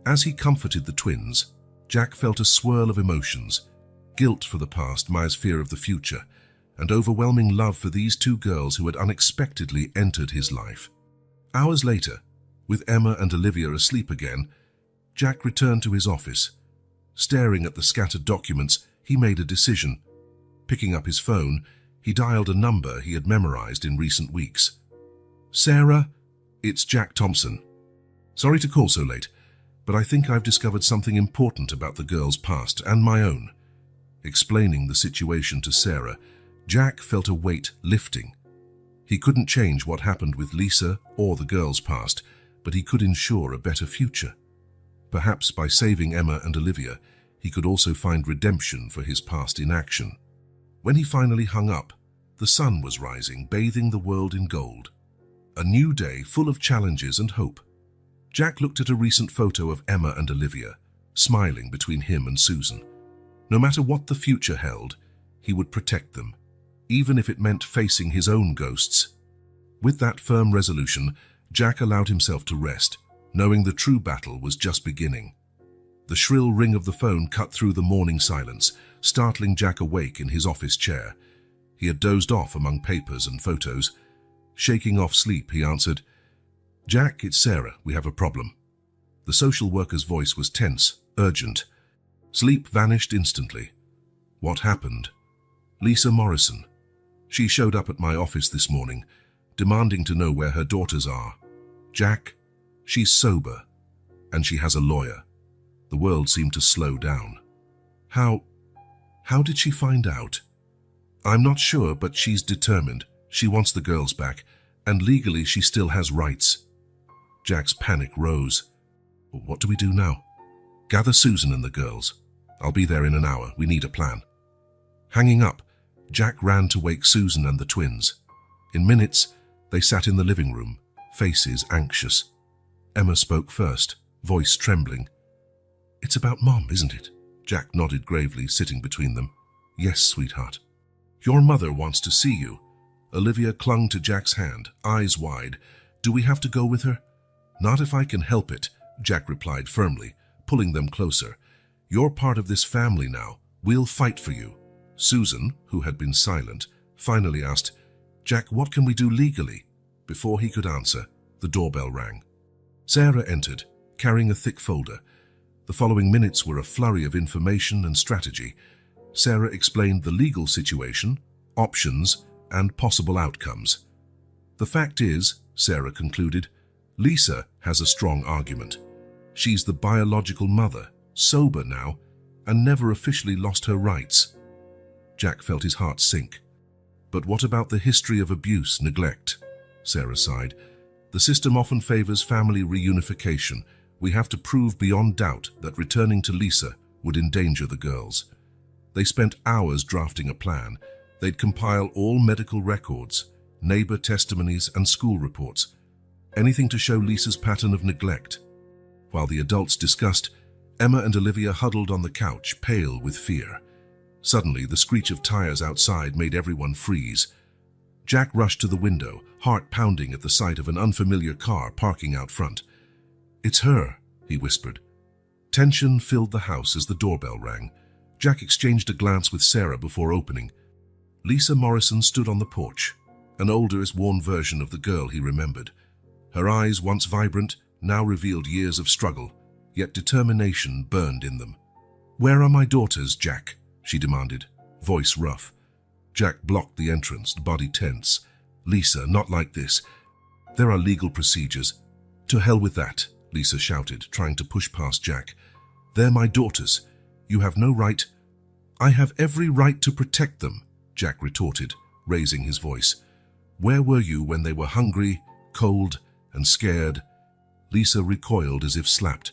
As he comforted the twins, Jack felt a swirl of emotions, guilt for the past, Maya's fear of the future, and overwhelming love for these two girls who had unexpectedly entered his life. Hours later, with Emma and Olivia asleep again, Jack returned to his office. Staring at the scattered documents, he made a decision. Picking up his phone, he dialed a number he had memorized in recent weeks. Sarah, it's Jack Thompson. Sorry to call so late, but I think I've discovered something important about the girls' past and my own. Explaining the situation to Sarah, Jack felt a weight lifting. He couldn't change what happened with Lisa or the girls' past, but he could ensure a better future. Perhaps by saving Emma and Olivia, he could also find redemption for his past inaction. When he finally hung up, the sun was rising, bathing the world in gold. A new day full of challenges and hope. Jack looked at a recent photo of Emma and Olivia, smiling between him and Susan. No matter what the future held, he would protect them, even if it meant facing his own ghosts. With that firm resolution, Jack allowed himself to rest, knowing the true battle was just beginning. The shrill ring of the phone cut through the morning silence, startling Jack awake in his office chair. He had dozed off among papers and photos. Shaking off sleep, he answered, Jack, it's Sarah. We have a problem. The social worker's voice was tense, urgent. Sleep vanished instantly. What happened? Lisa Morrison. She showed up at my office this morning, demanding to know where her daughters are. Jack, she's sober, and she has a lawyer. The world seemed to slow down. How did she find out? I'm not sure, but she's determined. She wants the girls back, and legally she still has rights. Jack's panic rose. What do we do now? Gather Susan and the girls. I'll be there in an hour. We need a plan. Hanging up, Jack ran to wake Susan and the twins. In minutes, they sat in the living room, faces anxious. Emma spoke first, voice trembling. It's about Mom, isn't it? Jack nodded gravely, sitting between them. Yes, sweetheart. Your mother wants to see you. Olivia clung to Jack's hand, eyes wide. Do we have to go with her? Not if I can help it, Jack replied firmly, pulling them closer. You're part of this family now. We'll fight for you. Susan, who had been silent, finally asked, Jack, what can we do legally? Before he could answer, the doorbell rang. Sarah entered, carrying a thick folder. The following minutes were a flurry of information and strategy. Sarah explained the legal situation, options, and possible outcomes. The fact is, Sarah concluded, Lisa has a strong argument. She's the biological mother, sober now, and never officially lost her rights. Jack felt his heart sink. But what about the history of abuse, neglect? Sarah sighed. The system often favors family reunification. We have to prove beyond doubt that returning to Lisa would endanger the girls. They spent hours drafting a plan. They'd compile all medical records, neighbor testimonies, and school reports. Anything to show Lisa's pattern of neglect. While the adults discussed, Emma and Olivia huddled on the couch, pale with fear. Suddenly, the screech of tires outside made everyone freeze. Jack rushed to the window, heart pounding at the sight of an unfamiliar car parking out front. It's her, he whispered. Tension filled the house as the doorbell rang. Jack exchanged a glance with Sarah before opening. Lisa Morrison stood on the porch, an older, worn version of the girl he remembered. Her eyes, once vibrant, now revealed years of struggle, yet determination burned in them. Where are my daughters, Jack? She demanded, voice rough. Jack blocked the entrance, body tense. Lisa, not like this. There are legal procedures. To hell with that, Lisa shouted, trying to push past Jack. They're my daughters. You have no right. I have every right to protect them, Jack retorted, raising his voice. Where were you when they were hungry, cold, and scared? Lisa recoiled as if slapped.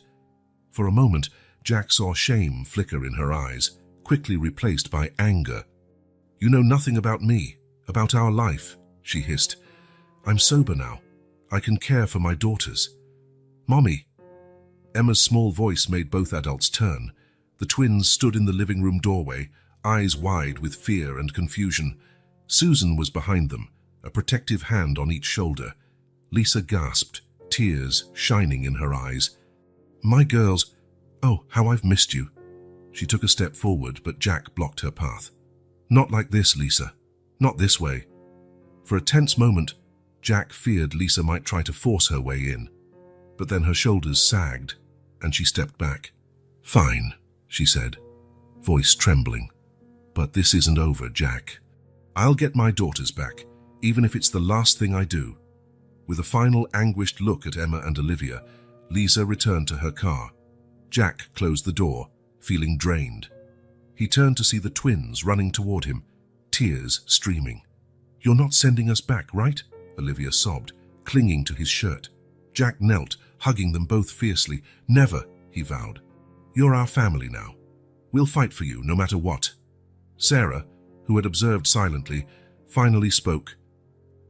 For a moment, Jack saw shame flicker in her eyes, quickly replaced by anger. "You know nothing about me, about our life," she hissed. "I'm sober now. I can care for my daughters." "Mommy." Emma's small voice made both adults turn. The twins stood in the living room doorway, eyes wide with fear and confusion. Susan was behind them, a protective hand on each shoulder. Lisa gasped, tears shining in her eyes. "My girls, oh, how I've missed you." She took a step forward, but Jack blocked her path. "Not like this, Lisa. Not this way." For a tense moment, Jack feared Lisa might try to force her way in. But then her shoulders sagged, and she stepped back. "Fine," she said, voice trembling. "But this isn't over, Jack. I'll get my daughters back, even if it's the last thing I do." With a final anguished look at Emma and Olivia, Lisa returned to her car. Jack closed the door, feeling drained. He turned to see the twins running toward him, tears streaming. "You're not sending us back, right?" Olivia sobbed, clinging to his shirt. Jack knelt, hugging them both fiercely. "Never," he vowed. "You're our family now. We'll fight for you, no matter what." Sarah, who had observed silently, finally spoke.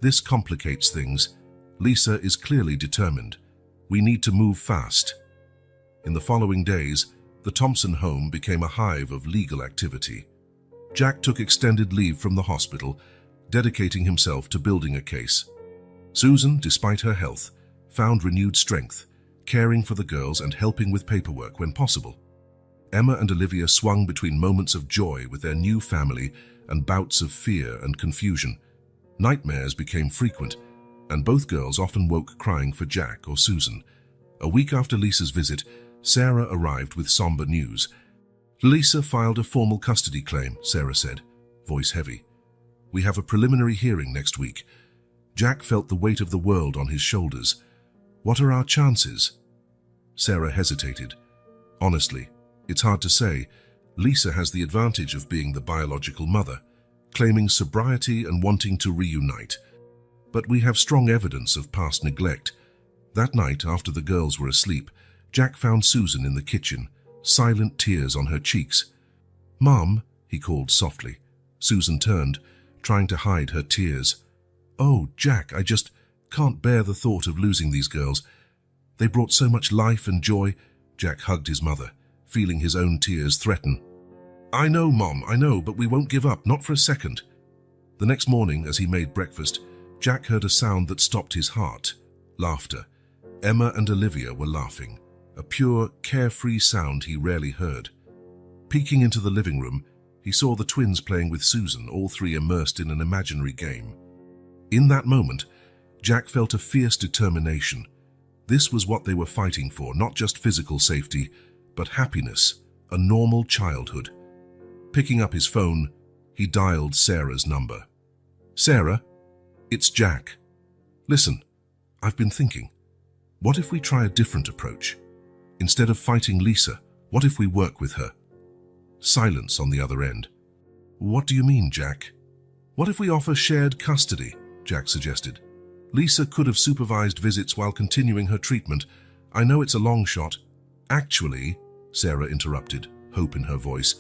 "This complicates things. Lisa is clearly determined. We need to move fast." In the following days, the Thompson home became a hive of legal activity. Jack took extended leave from the hospital, dedicating himself to building a case. Susan, despite her health, found renewed strength, caring for the girls and helping with paperwork when possible. Emma and Olivia swung between moments of joy with their new family and bouts of fear and confusion. Nightmares became frequent, and both girls often woke crying for Jack or Susan. A week after Lisa's visit, Sarah arrived with somber news. "Lisa filed a formal custody claim," Sarah said, voice heavy. "We have a preliminary hearing next week." Jack felt the weight of the world on his shoulders. "What are our chances?" Sarah hesitated. "Honestly, it's hard to say. Lisa has the advantage of being the biological mother, claiming sobriety and wanting to reunite. But we have strong evidence of past neglect." That night, after the girls were asleep, Jack found Susan in the kitchen, silent tears on her cheeks. "Mom," he called softly. Susan turned, trying to hide her tears. "Oh, Jack, I just can't bear the thought of losing these girls. They brought so much life and joy." Jack hugged his mother, feeling his own tears threaten. "I know, Mom, I know, but we won't give up, not for a second." The next morning, as he made breakfast, Jack heard a sound that stopped his heart. Laughter. Emma and Olivia were laughing, a pure, carefree sound he rarely heard. Peeking into the living room, he saw the twins playing with Susan, all three immersed in an imaginary game. In that moment, Jack felt a fierce determination. This was what they were fighting for, not just physical safety, but happiness, a normal childhood. Picking up his phone, he dialed Sarah's number. "Sarah, it's Jack. Listen, I've been thinking. What if we try a different approach? Instead of fighting Lisa, what if we work with her?" Silence on the other end. "What do you mean, Jack?" "What if we offer shared custody?" Jack suggested. "Lisa could have supervised visits while continuing her treatment. I know it's a long shot." "Actually," Sarah interrupted, hope in her voice,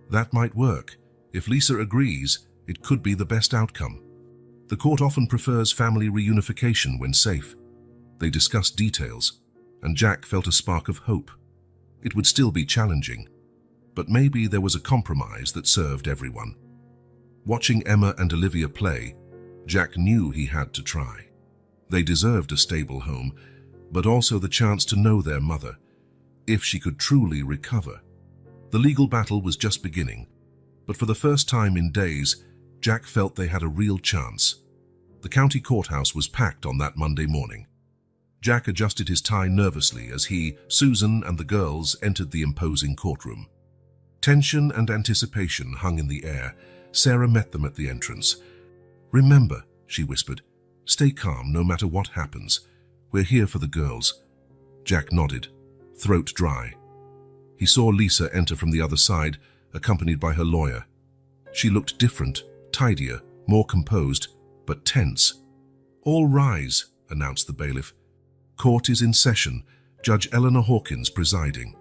"that might work. If Lisa agrees, it could be the best outcome. The court often prefers family reunification when safe." They discussed details, and Jack felt a spark of hope. It would still be challenging, but maybe there was a compromise that served everyone. Watching Emma and Olivia play, Jack knew he had to try. They deserved a stable home, but also the chance to know their mother, if she could truly recover. The legal battle was just beginning, but for the first time in days, Jack felt they had a real chance. The county courthouse was packed on that Monday morning. Jack adjusted his tie nervously as he, Susan, and the girls entered the imposing courtroom. Tension and anticipation hung in the air. Sarah met them at the entrance. "Remember," she whispered, "stay calm no matter what happens. We're here for the girls." Jack nodded, throat dry. He saw Lisa enter from the other side, accompanied by her lawyer. She looked different, tidier, more composed, but tense. "All rise," announced the bailiff. "Court is in session, Judge Eleanor Hawkins presiding."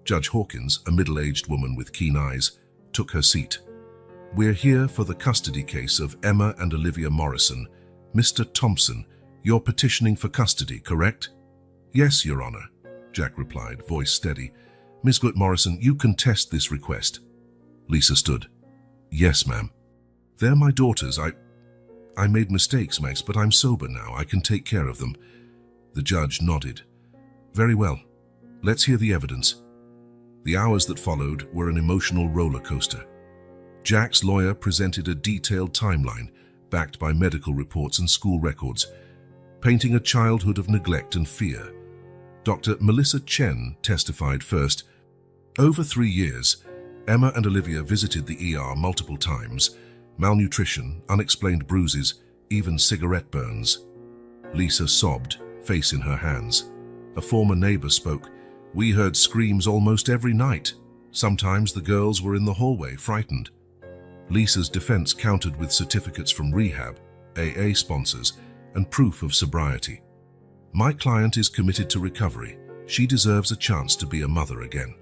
Judge Hawkins, a middle-aged woman with keen eyes, took her seat. "We're here for the custody case of Emma and Olivia Morrison. Mr. Thompson, you're petitioning for custody, correct?" "Yes, Your Honor," Jack replied, voice steady. "Ms. Morrison, you contest this request." Lisa stood. "Yes, ma'am. They're my daughters. I made mistakes, Max, but I'm sober now. I can take care of them." The judge nodded. "Very well. Let's hear the evidence." The hours that followed were an emotional roller coaster. Jack's lawyer presented a detailed timeline, backed by medical reports and school records, painting a childhood of neglect and fear. Dr. Melissa Chen testified first. Over 3 years, Emma and Olivia visited the ER multiple times. Malnutrition, unexplained bruises, even cigarette burns. Lisa sobbed, face in her hands. A former neighbor spoke. "We heard screams almost every night. Sometimes the girls were in the hallway, frightened." Lisa's defense countered with certificates from rehab, AA sponsors, and proof of sobriety. "My client is committed to recovery. She deserves a chance to be a mother again."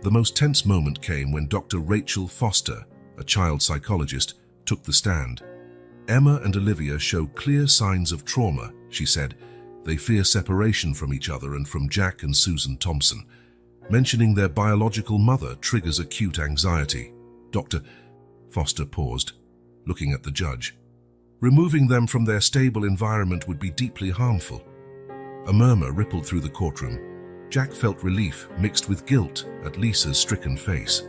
The most tense moment came when Dr. Rachel Foster, a child psychologist, took the stand. "Emma and Olivia show clear signs of trauma," she said. "They fear separation from each other and from Jack and Susan Thompson. Mentioning their biological mother triggers acute anxiety." Dr. Foster paused, looking at the judge. "Removing them from their stable environment would be deeply harmful." A murmur rippled through the courtroom. Jack felt relief mixed with guilt at Lisa's stricken face.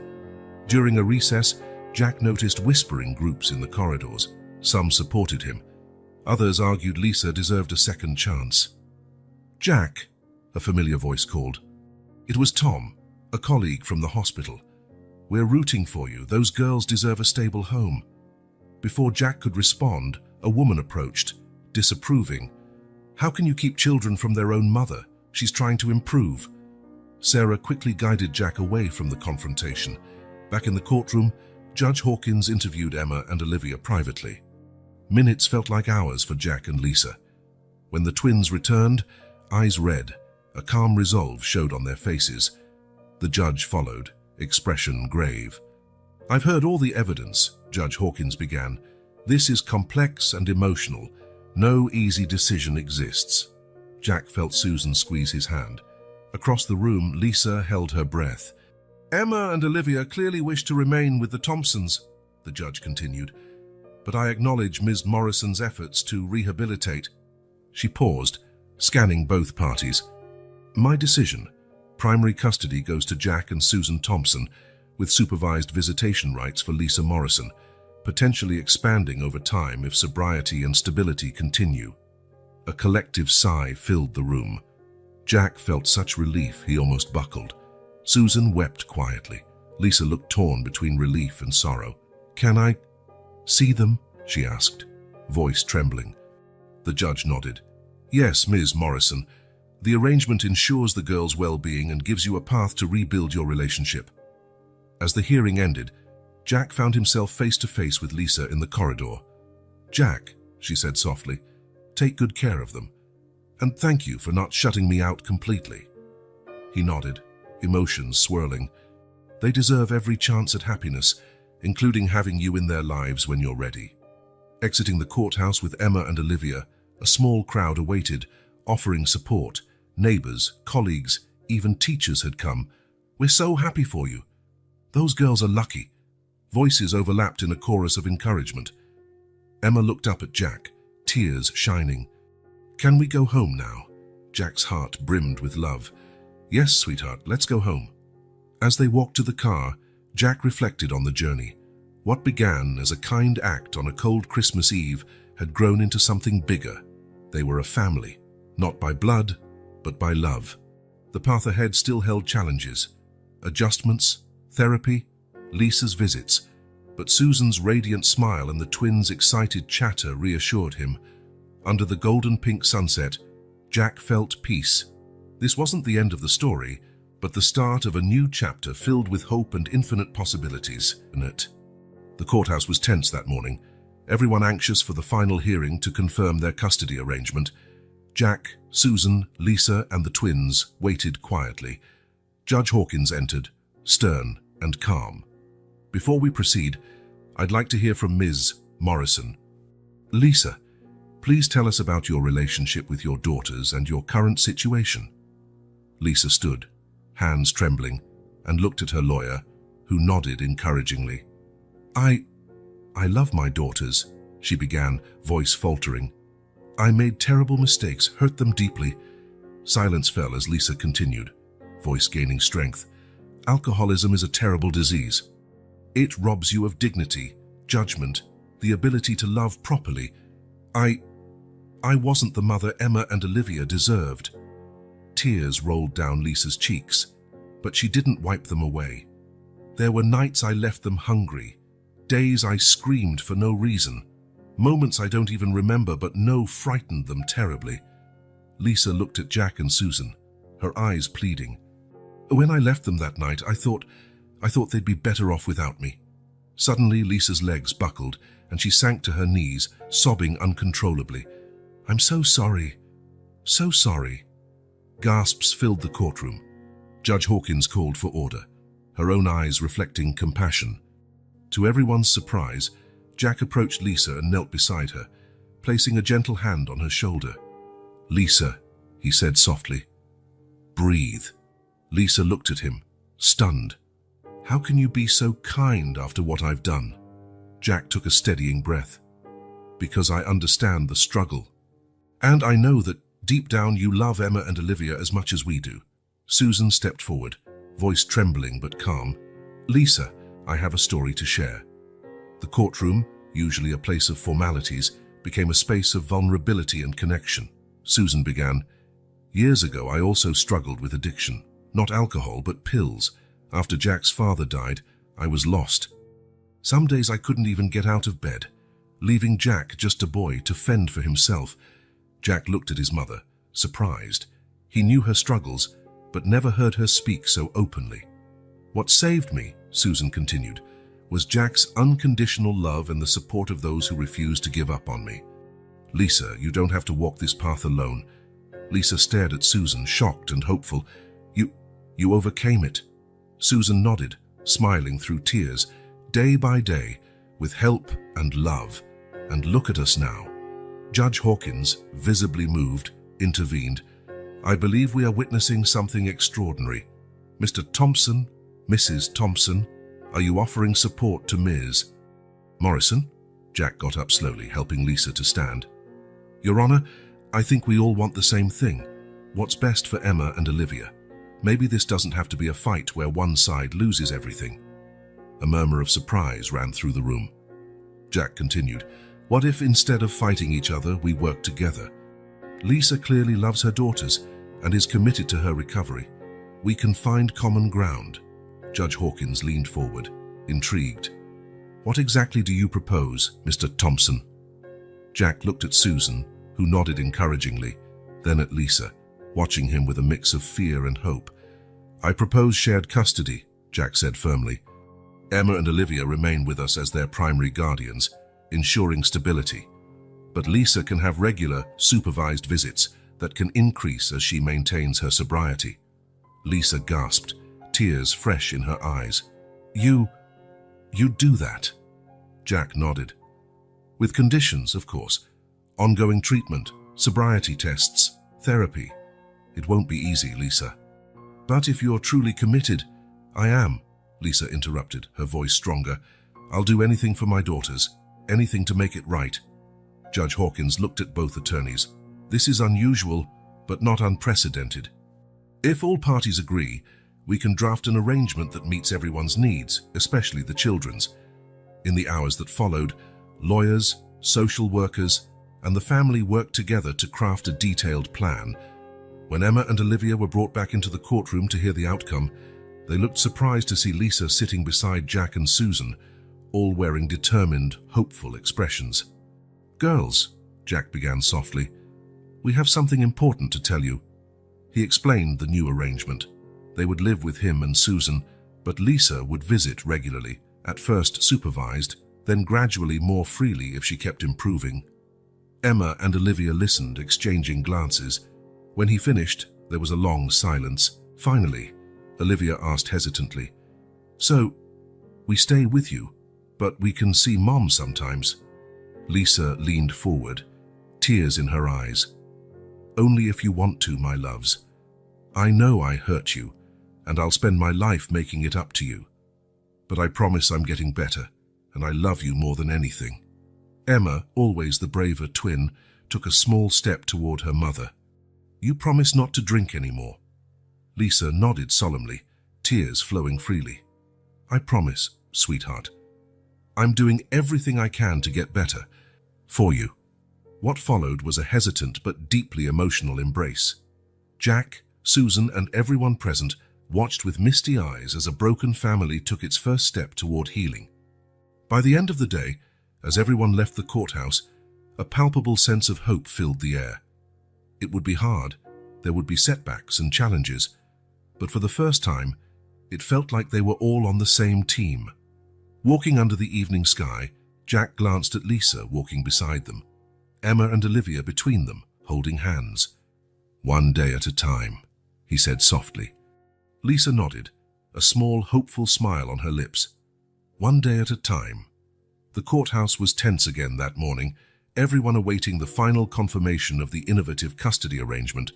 During a recess, Jack noticed whispering groups in the corridors. Some supported him. Others argued Lisa deserved a second chance. "Jack," a familiar voice called. It was Tom, a colleague from the hospital. "We're rooting for you. Those girls deserve a stable home." Before Jack could respond, a woman approached, disapproving. "How can you keep children from their own mother? She's trying to improve." Sarah quickly guided Jack away from the confrontation. Back in the courtroom, Judge Hawkins interviewed Emma and Olivia privately. Minutes felt like hours for Jack and Lisa. When the twins returned, eyes red, a calm resolve showed on their faces. The judge followed, expression grave. "I've heard all the evidence," Judge Hawkins began. "This is complex and emotional. No easy decision exists." Jack felt Susan squeeze his hand. Across the room, Lisa held her breath. "Emma and Olivia clearly wish to remain with the Thompsons," the judge continued. "But I acknowledge Ms. Morrison's efforts to rehabilitate." She paused, scanning both parties. "My decision. Primary custody goes to Jack and Susan Thompson, with supervised visitation rights for Lisa Morrison, potentially expanding over time if sobriety and stability continue." A collective sigh filled the room. Jack felt such relief he almost buckled. Susan wept quietly. Lisa looked torn between relief and sorrow. "Can I see them?" she asked, voice trembling. The judge nodded. "Yes, Ms. Morrison. The arrangement ensures the girl's well-being and gives you a path to rebuild your relationship." As the hearing ended, Jack found himself face-to-face with Lisa in the corridor. "Jack," she said softly, "take good care of them. And thank you for not shutting me out completely." He nodded, emotions swirling. "They deserve every chance at happiness, including having you in their lives when you're ready." Exiting the courthouse with Emma and Olivia, a small crowd awaited, offering support. Neighbors, colleagues, even teachers had come. "We're so happy for you. Those girls are lucky." Voices overlapped in a chorus of encouragement. Emma looked up at Jack, tears shining. "Can we go home now?" Jack's heart brimmed with love. "Yes, sweetheart, let's go home." As they walked to the car, Jack reflected on the journey. What began as a kind act on a cold Christmas Eve had grown into something bigger. They were a family, not by blood, but by love. The path ahead still held challenges. Adjustments, therapy, Lisa's visits. But Susan's radiant smile and the twins' excited chatter reassured him. Under the golden-pink sunset, Jack felt peace. This wasn't the end of the story, but the start of a new chapter filled with hope and infinite possibilities in it. The courthouse was tense that morning, everyone anxious for the final hearing to confirm their custody arrangement. Jack, Susan, Lisa, and the twins waited quietly. Judge Hawkins entered, stern and calm. "Before we proceed, I'd like to hear from Ms. Morrison. Lisa, please tell us about your relationship with your daughters and your current situation." Lisa stood, hands trembling, and looked at her lawyer, who nodded encouragingly. I love my daughters," she began, voice faltering. "I made terrible mistakes, hurt them deeply." Silence fell as Lisa continued, voice gaining strength. "Alcoholism is a terrible disease. It robs you of dignity, judgment, the ability to love properly. I wasn't the mother Emma and Olivia deserved." Tears rolled down Lisa's cheeks, but she didn't wipe them away. "There were nights I left them hungry, days I screamed for no reason, moments I don't even remember but know frightened them terribly." Lisa looked at Jack and Susan, her eyes pleading. "When I left them that night, I thought they'd be better off without me." Suddenly, Lisa's legs buckled, and she sank to her knees, sobbing uncontrollably. "I'm so sorry, so sorry." Gasps filled the courtroom. Judge Hawkins called for order, her own eyes reflecting compassion. To everyone's surprise, Jack approached Lisa and knelt beside her, placing a gentle hand on her shoulder. "Lisa," he said softly. "Breathe." Lisa looked at him, stunned. "How can you be so kind after what I've done?" Jack took a steadying breath. "Because I understand the struggle. And I know that deep down you love Emma and Olivia as much as we do." Susan stepped forward, voice trembling but calm. "Lisa, I have a story to share." The courtroom, usually a place of formalities, became a space of vulnerability and connection. Susan began, "Years ago, I also struggled with addiction. Not alcohol, but pills. After Jack's father died, I was lost. Some days I couldn't even get out of bed, leaving Jack, just a boy, to fend for himself." Jack looked at his mother, surprised. He knew her struggles, but never heard her speak so openly. "What saved me," Susan continued, "was Jack's unconditional love and the support of those who refused to give up on me." "Lisa, you don't have to walk this path alone." Lisa stared at Susan, shocked and hopeful. You overcame it." Susan nodded, smiling through tears. "Day by day, with help and love. And look at us now." Judge Hawkins, visibly moved, intervened. "I believe we are witnessing something extraordinary. Mr. Thompson, Mrs. Thompson, are you offering support to Ms. Morrison?" Jack got up slowly, helping Lisa to stand. "Your Honor, I think we all want the same thing. What's best for Emma and Olivia. Maybe this doesn't have to be a fight where one side loses everything." A murmur of surprise ran through the room. Jack continued, "What if instead of fighting each other, we work together? Lisa clearly loves her daughters and is committed to her recovery. We can find common ground." Judge Hawkins leaned forward, intrigued. "What exactly do you propose, Mr. Thompson?" Jack looked at Susan, who nodded encouragingly, then at Lisa, watching him with a mix of fear and hope. "I propose shared custody," Jack said firmly. "Emma and Olivia remain with us as their primary guardians, ensuring stability. But Lisa can have regular, supervised visits that can increase as she maintains her sobriety." Lisa gasped, tears fresh in her eyes. You do that?" Jack nodded. "With conditions, of course. Ongoing treatment, sobriety tests, therapy. It won't be easy, Lisa." "But if you're truly committed—" "I am," Lisa interrupted, her voice stronger. "I'll do anything for my daughters, anything to make it right." Judge Hawkins looked at both attorneys. "This is unusual, but not unprecedented. If all parties agree, we can draft an arrangement that meets everyone's needs, especially the children's." In the hours that followed, lawyers, social workers, and the family worked together to craft a detailed plan. When Emma and Olivia were brought back into the courtroom to hear the outcome, they looked surprised to see Lisa sitting beside Jack and Susan, all wearing determined, hopeful expressions. "Girls," Jack began softly, "we have something important to tell you." He explained the new arrangement. They would live with him and Susan, but Lisa would visit regularly, at first supervised, then gradually more freely if she kept improving. Emma and Olivia listened, exchanging glances. When he finished, there was a long silence. Finally, Olivia asked hesitantly. So, we stay with you, but we can see Mom sometimes. Lisa leaned forward, tears in her eyes. Only if you want to, my loves. I know I hurt you, and I'll spend my life making it up to you. But I promise I'm getting better, and I love you more than anything. Emma, always the braver twin, took a small step toward her mother. You promise not to drink anymore. Lisa nodded solemnly, tears flowing freely. I promise, sweetheart. I'm doing everything I can to get better. For you. What followed was a hesitant but deeply emotional embrace. Jack, Susan, and everyone present watched with misty eyes as a broken family took its first step toward healing. By the end of the day, as everyone left the courthouse, a palpable sense of hope filled the air. It would be hard, there would be setbacks and challenges, but for the first time, it felt like they were all on the same team. Walking under the evening sky, Jack glanced at Lisa walking beside them, Emma and Olivia between them, holding hands. One day at a time, he said softly. Lisa nodded, a small, hopeful smile on her lips. One day at a time. The courthouse was tense again that morning, everyone awaiting the final confirmation of the innovative custody arrangement.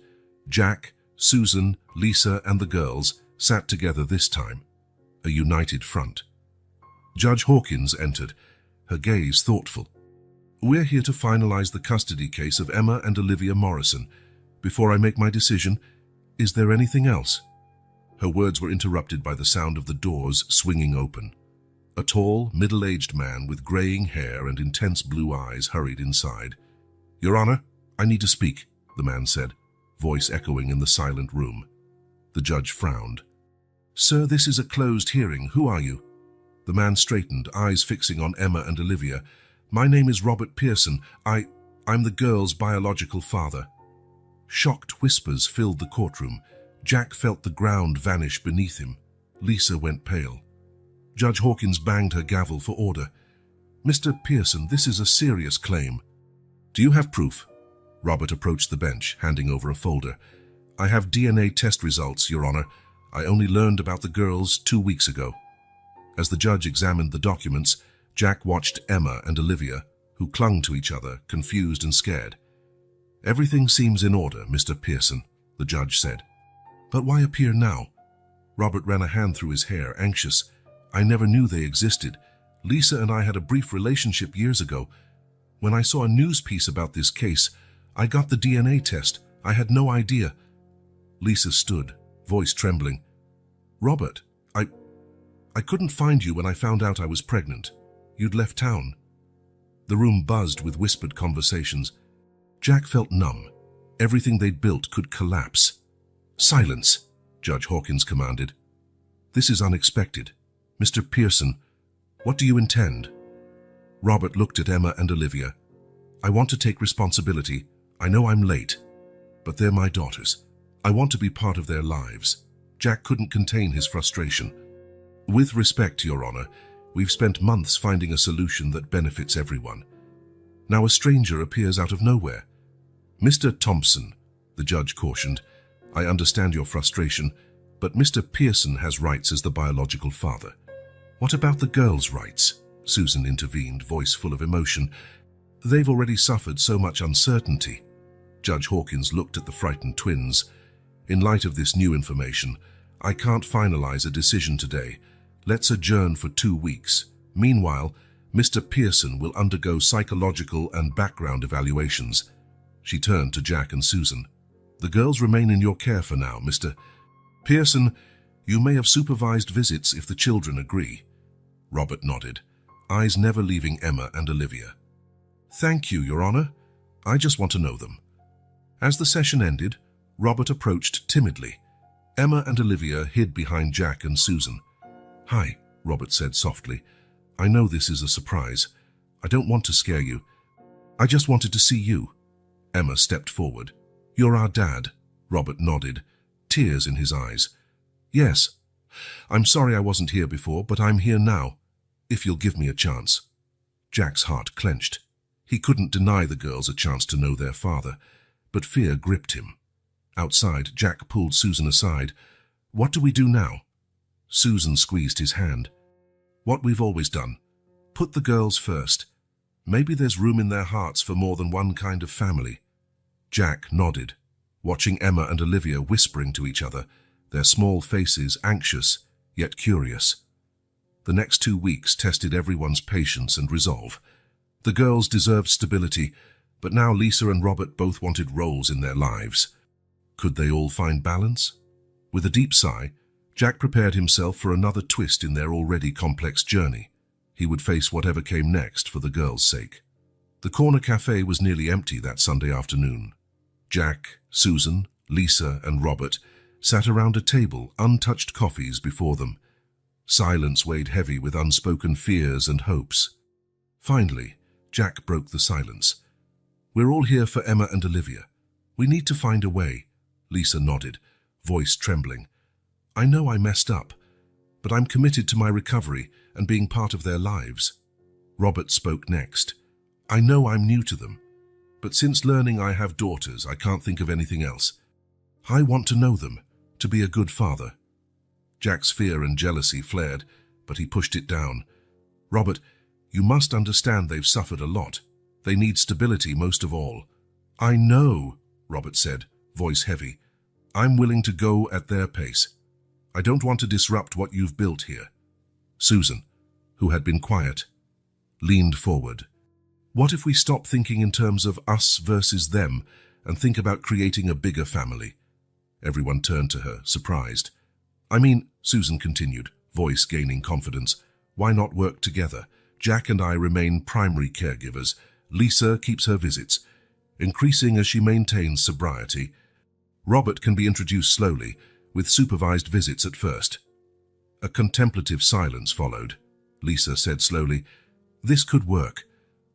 Jack, Susan, Lisa, and the girls sat together this time, a united front. Judge Hawkins entered, her gaze thoughtful. We're here to finalize the custody case of Emma and Olivia Morrison. Before I make my decision, is there anything else? Her words were interrupted by the sound of the doors swinging open. A tall, middle-aged man with graying hair and intense blue eyes hurried inside. Your Honor, I need to speak, the man said, voice echoing in the silent room. The judge frowned. Sir, this is a closed hearing. Who are you? The man straightened, eyes fixing on Emma and Olivia. My name is Robert Pearson. I'm the girl's biological father. Shocked whispers filled the courtroom. Jack felt the ground vanish beneath him. Lisa went pale. Judge Hawkins banged her gavel for order. Mr. Pearson, this is a serious claim. Do you have proof? Robert approached the bench, handing over a folder. I have DNA test results, Your Honor. I only learned about the girls 2 weeks ago. As the judge examined the documents, Jack watched Emma and Olivia, who clung to each other, confused and scared. Everything seems in order, Mr. Pearson, the judge said. But why appear now? Robert ran a hand through his hair, anxious. I never knew they existed. Lisa and I had a brief relationship years ago. When I saw a news piece about this case, I got the DNA test. I had no idea. Lisa stood, voice trembling. Robert, I couldn't find you when I found out I was pregnant. You'd left town. The room buzzed with whispered conversations. Jack felt numb. Everything they'd built could collapse. Silence, Judge Hawkins commanded. This is unexpected. Mr. Pearson, what do you intend? Robert looked at Emma and Olivia. I want to take responsibility. I know I'm late, but they're my daughters. I want to be part of their lives. Jack couldn't contain his frustration. With respect, Your Honor, we've spent months finding a solution that benefits everyone. Now a stranger appears out of nowhere. Mr. Thompson, the judge cautioned, I understand your frustration, but Mr. Pearson has rights as the biological father. What about the girls' rights? Susan intervened, voice full of emotion. They've already suffered so much uncertainty. Judge Hawkins looked at the frightened twins. In light of this new information, I can't finalize a decision today. Let's adjourn for 2 weeks. Meanwhile, Mr. Pearson will undergo psychological and background evaluations. She turned to Jack and Susan. The girls remain in your care for now, Mr. Pearson. You may have supervised visits if the children agree. Robert nodded, eyes never leaving Emma and Olivia. Thank you, Your Honor. I just want to know them. As the session ended, Robert approached timidly. Emma and Olivia hid behind Jack and Susan. Hi, Robert said softly. I know this is a surprise. I don't want to scare you. I just wanted to see you. Emma stepped forward. You're our dad, Robert nodded, tears in his eyes. Yes. I'm sorry I wasn't here before, but I'm here now, if you'll give me a chance. Jack's heart clenched. He couldn't deny the girls a chance to know their father, but fear gripped him. Outside, Jack pulled Susan aside. What do we do now? Susan squeezed his hand. What we've always done. Put the girls first. Maybe there's room in their hearts for more than one kind of family. Jack nodded, watching Emma and Olivia whispering to each other, their small faces anxious, yet curious. The next 2 weeks tested everyone's patience and resolve. The girls deserved stability, but now Lisa and Robert both wanted roles in their lives. Could they all find balance? With a deep sigh, Jack prepared himself for another twist in their already complex journey. He would face whatever came next for the girls' sake. The corner cafe was nearly empty that Sunday afternoon. Jack, Susan, Lisa, and Robert sat around a table, untouched coffees before them. Silence weighed heavy with unspoken fears and hopes. Finally, Jack broke the silence. We're all here for Emma and Olivia. We need to find a way. Lisa nodded, voice trembling. I know I messed up, but I'm committed to my recovery and being part of their lives. Robert spoke next. I know I'm new to them, but since learning I have daughters, I can't think of anything else. I want to know them, to be a good father. Jack's fear and jealousy flared, but he pushed it down. Robert, you must understand they've suffered a lot. They need stability most of all. I know, Robert said, voice heavy. I'm willing to go at their pace. I don't want to disrupt what you've built here. Susan, who had been quiet, leaned forward. What if we stop thinking in terms of us versus them and think about creating a bigger family? Everyone turned to her, surprised. I mean, Susan continued, voice gaining confidence, why not work together? Jack and I remain primary caregivers. Lisa keeps her visits, increasing as she maintains sobriety. Robert can be introduced slowly, with supervised visits at first. A contemplative silence followed. Lisa said slowly, This could work.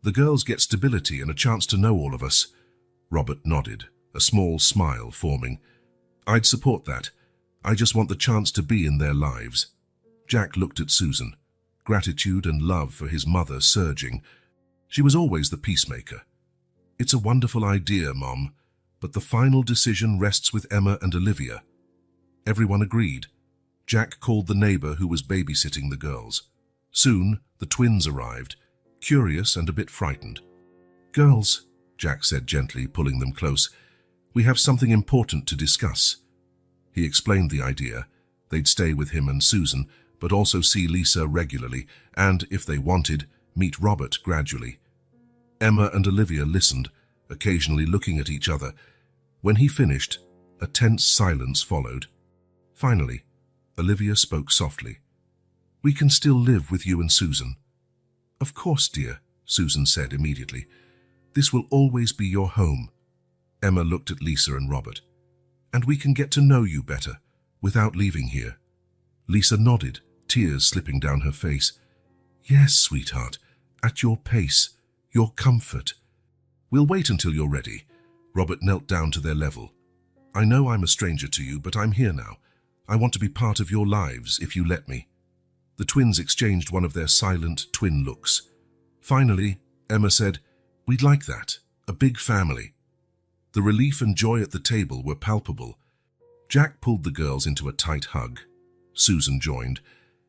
The girls get stability and a chance to know all of us. Robert nodded, a small smile forming. I'd support that. I just want the chance to be in their lives. Jack looked at Susan, gratitude and love for his mother surging. She was always the peacemaker. It's a wonderful idea, Mom, but the final decision rests with Emma and Olivia. Everyone agreed. Jack called the neighbor who was babysitting the girls. Soon, the twins arrived, curious and a bit frightened. Girls, Jack said gently, pulling them close, we have something important to discuss. He explained the idea. They'd stay with him and Susan, but also see Lisa regularly and, if they wanted, meet Robert gradually. Emma and Olivia listened, occasionally looking at each other. When he finished, a tense silence followed. Finally, Olivia spoke softly. We can still live with you and Susan. Of course, dear, Susan said immediately. This will always be your home. Emma looked at Lisa and Robert. And we can get to know you better, without leaving here. Lisa nodded, tears slipping down her face. Yes, sweetheart, at your pace, your comfort. We'll wait until you're ready. Robert knelt down to their level. I know I'm a stranger to you, but I'm here now. I want to be part of your lives, if you let me. The twins exchanged one of their silent twin looks. Finally, Emma said, We'd like that, a big family. The relief and joy at the table were palpable. Jack pulled the girls into a tight hug. Susan joined,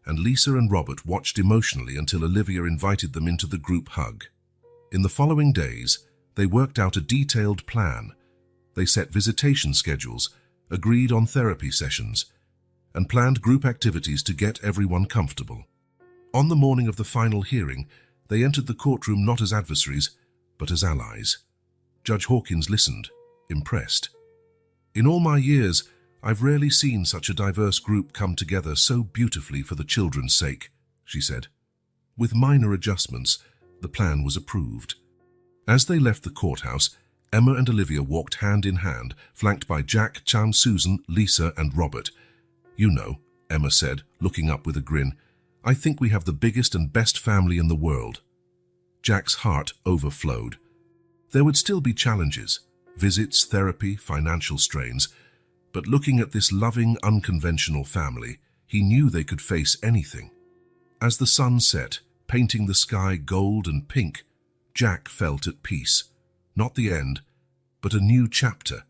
and Lisa and Robert watched emotionally until Olivia invited them into the group hug. In the following days, they worked out a detailed plan. They set visitation schedules, agreed on therapy sessions, and planned group activities to get everyone comfortable. On the morning of the final hearing, they entered the courtroom not as adversaries, but as allies. Judge Hawkins listened, impressed. In all my years, I've rarely seen such a diverse group come together so beautifully for the children's sake, she said. With minor adjustments, the plan was approved. As they left the courthouse, Emma and Olivia walked hand in hand, flanked by Jack, Chan, Susan, Lisa, and Robert. You know, Emma said, looking up with a grin, I think we have the biggest and best family in the world. Jack's heart overflowed. There would still be challenges, visits, therapy, financial strains, but looking at this loving, unconventional family, he knew they could face anything. As the sun set, painting the sky gold and pink, Jack felt at peace. Not the end, but a new chapter,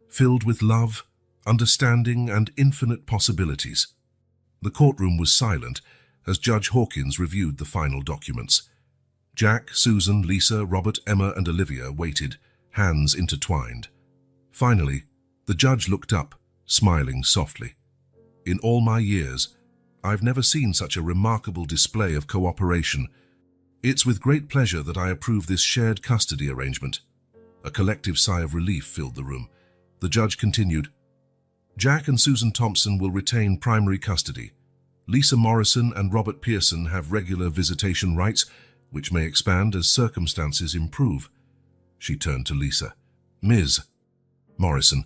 filled with love, understanding, and infinite possibilities. The courtroom was silent as Judge Hawkins reviewed the final documents. Jack, Susan, Lisa, Robert, Emma, and Olivia waited, hands intertwined. Finally, the judge looked up, smiling softly. In all my years, I've never seen such a remarkable display of cooperation. It's with great pleasure that I approve this shared custody arrangement. A collective sigh of relief filled the room. The judge continued, Jack and Susan Thompson will retain primary custody. Lisa Morrison and Robert Pearson have regular visitation rights, which may expand as circumstances improve. She turned to Lisa. Ms. Morrison,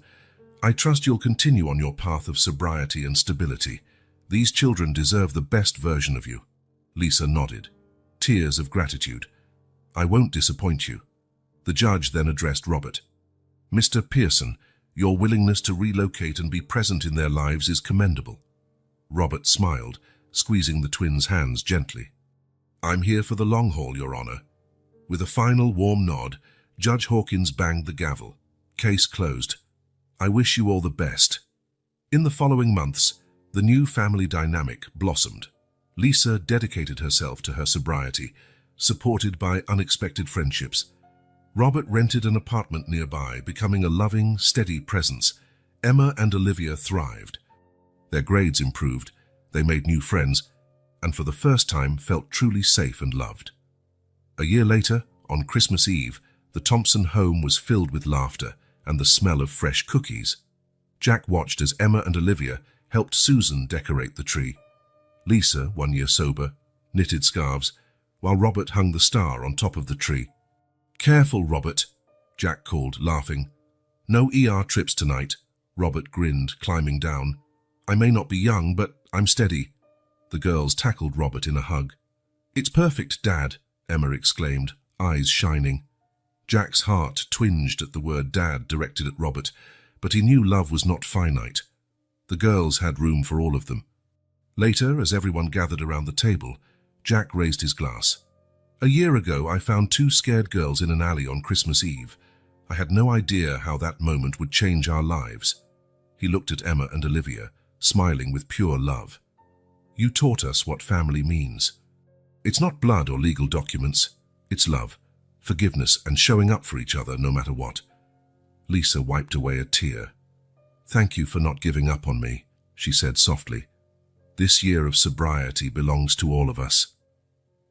I trust you'll continue on your path of sobriety and stability. These children deserve the best version of you. Lisa nodded. Tears of gratitude. I won't disappoint you. The judge then addressed Robert. Mr. Pearson, your willingness to relocate and be present in their lives is commendable. Robert smiled, squeezing the twins' hands gently. I'm here for the long haul, Your Honor. With a final warm nod, Judge Hawkins banged the gavel. Case closed. I wish you all the best. In the following months, the new family dynamic blossomed. Lisa dedicated herself to her sobriety, supported by unexpected friendships. Robert rented an apartment nearby, becoming a loving, steady presence. Emma and Olivia thrived. Their grades improved, they made new friends, and for the first time felt truly safe and loved. A year later, on Christmas Eve, the Thompson home was filled with laughter and the smell of fresh cookies. Jack watched as Emma and Olivia helped Susan decorate the tree. Lisa, 1 year sober, knitted scarves, while Robert hung the star on top of the tree. Careful, Robert, Jack called, laughing. No ER trips tonight, Robert grinned, climbing down. I may not be young, but I'm steady. The girls tackled Robert in a hug. It's perfect, Dad, Emma exclaimed, eyes shining. Jack's heart twinged at the word Dad directed at Robert, but he knew love was not finite. The girls had room for all of them. Later, as everyone gathered around the table, Jack raised his glass. A year ago, I found 2 scared girls in an alley on Christmas Eve. I had no idea how that moment would change our lives. He looked at Emma and Olivia, smiling with pure love. You taught us what family means. It's not blood or legal documents. It's love, forgiveness, and showing up for each other no matter what. Lisa wiped away a tear. Thank you for not giving up on me, she said softly. This year of sobriety belongs to all of us.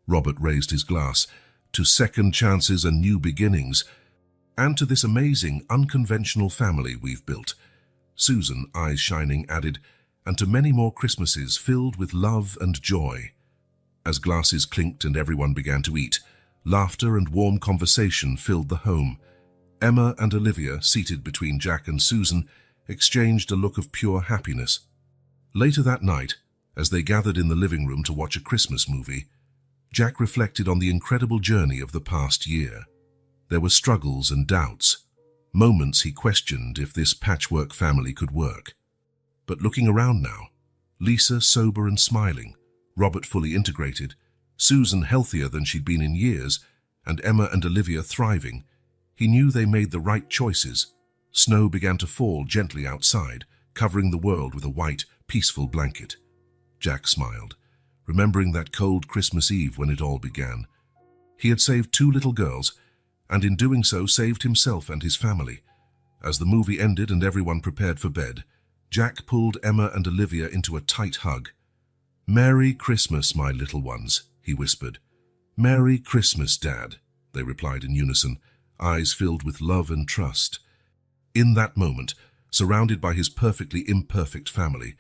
Robert raised his glass to second chances and new beginnings, and to this amazing, unconventional family we've built. Susan, eyes shining, added, and to many more Christmases filled with love and joy. As glasses clinked and everyone began to eat, laughter and warm conversation filled the home. Emma and Olivia, seated between Jack and Susan, exchanged a look of pure happiness. Later that night, as they gathered in the living room to watch a Christmas movie, Jack reflected on the incredible journey of the past year. There were struggles and doubts, moments he questioned if this patchwork family could work. But looking around now, Lisa sober and smiling, Robert fully integrated, Susan healthier than she'd been in years, and Emma and Olivia thriving, he knew they made the right choices. Snow began to fall gently outside, covering the world with a white, peaceful blanket. Jack smiled, remembering that cold Christmas Eve when it all began. He had saved 2 little girls, and in doing so saved himself and his family. As the movie ended and everyone prepared for bed, Jack pulled Emma and Olivia into a tight hug. Merry Christmas, my little ones, he whispered. Merry Christmas, Dad, they replied in unison, eyes filled with love and trust. In that moment, surrounded by his perfectly imperfect family,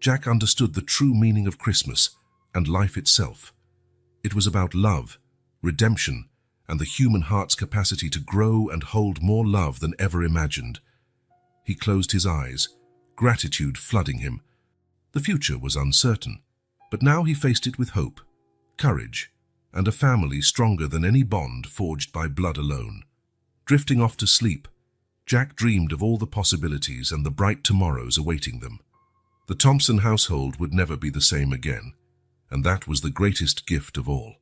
Jack understood the true meaning of Christmas and life itself. It was about love, redemption, and the human heart's capacity to grow and hold more love than ever imagined. He closed his eyes, gratitude flooding him. The future was uncertain, but now he faced it with hope, courage, and a family stronger than any bond forged by blood alone. Drifting off to sleep, Jack dreamed of all the possibilities and the bright tomorrows awaiting them. The Thompson household would never be the same again, and that was the greatest gift of all.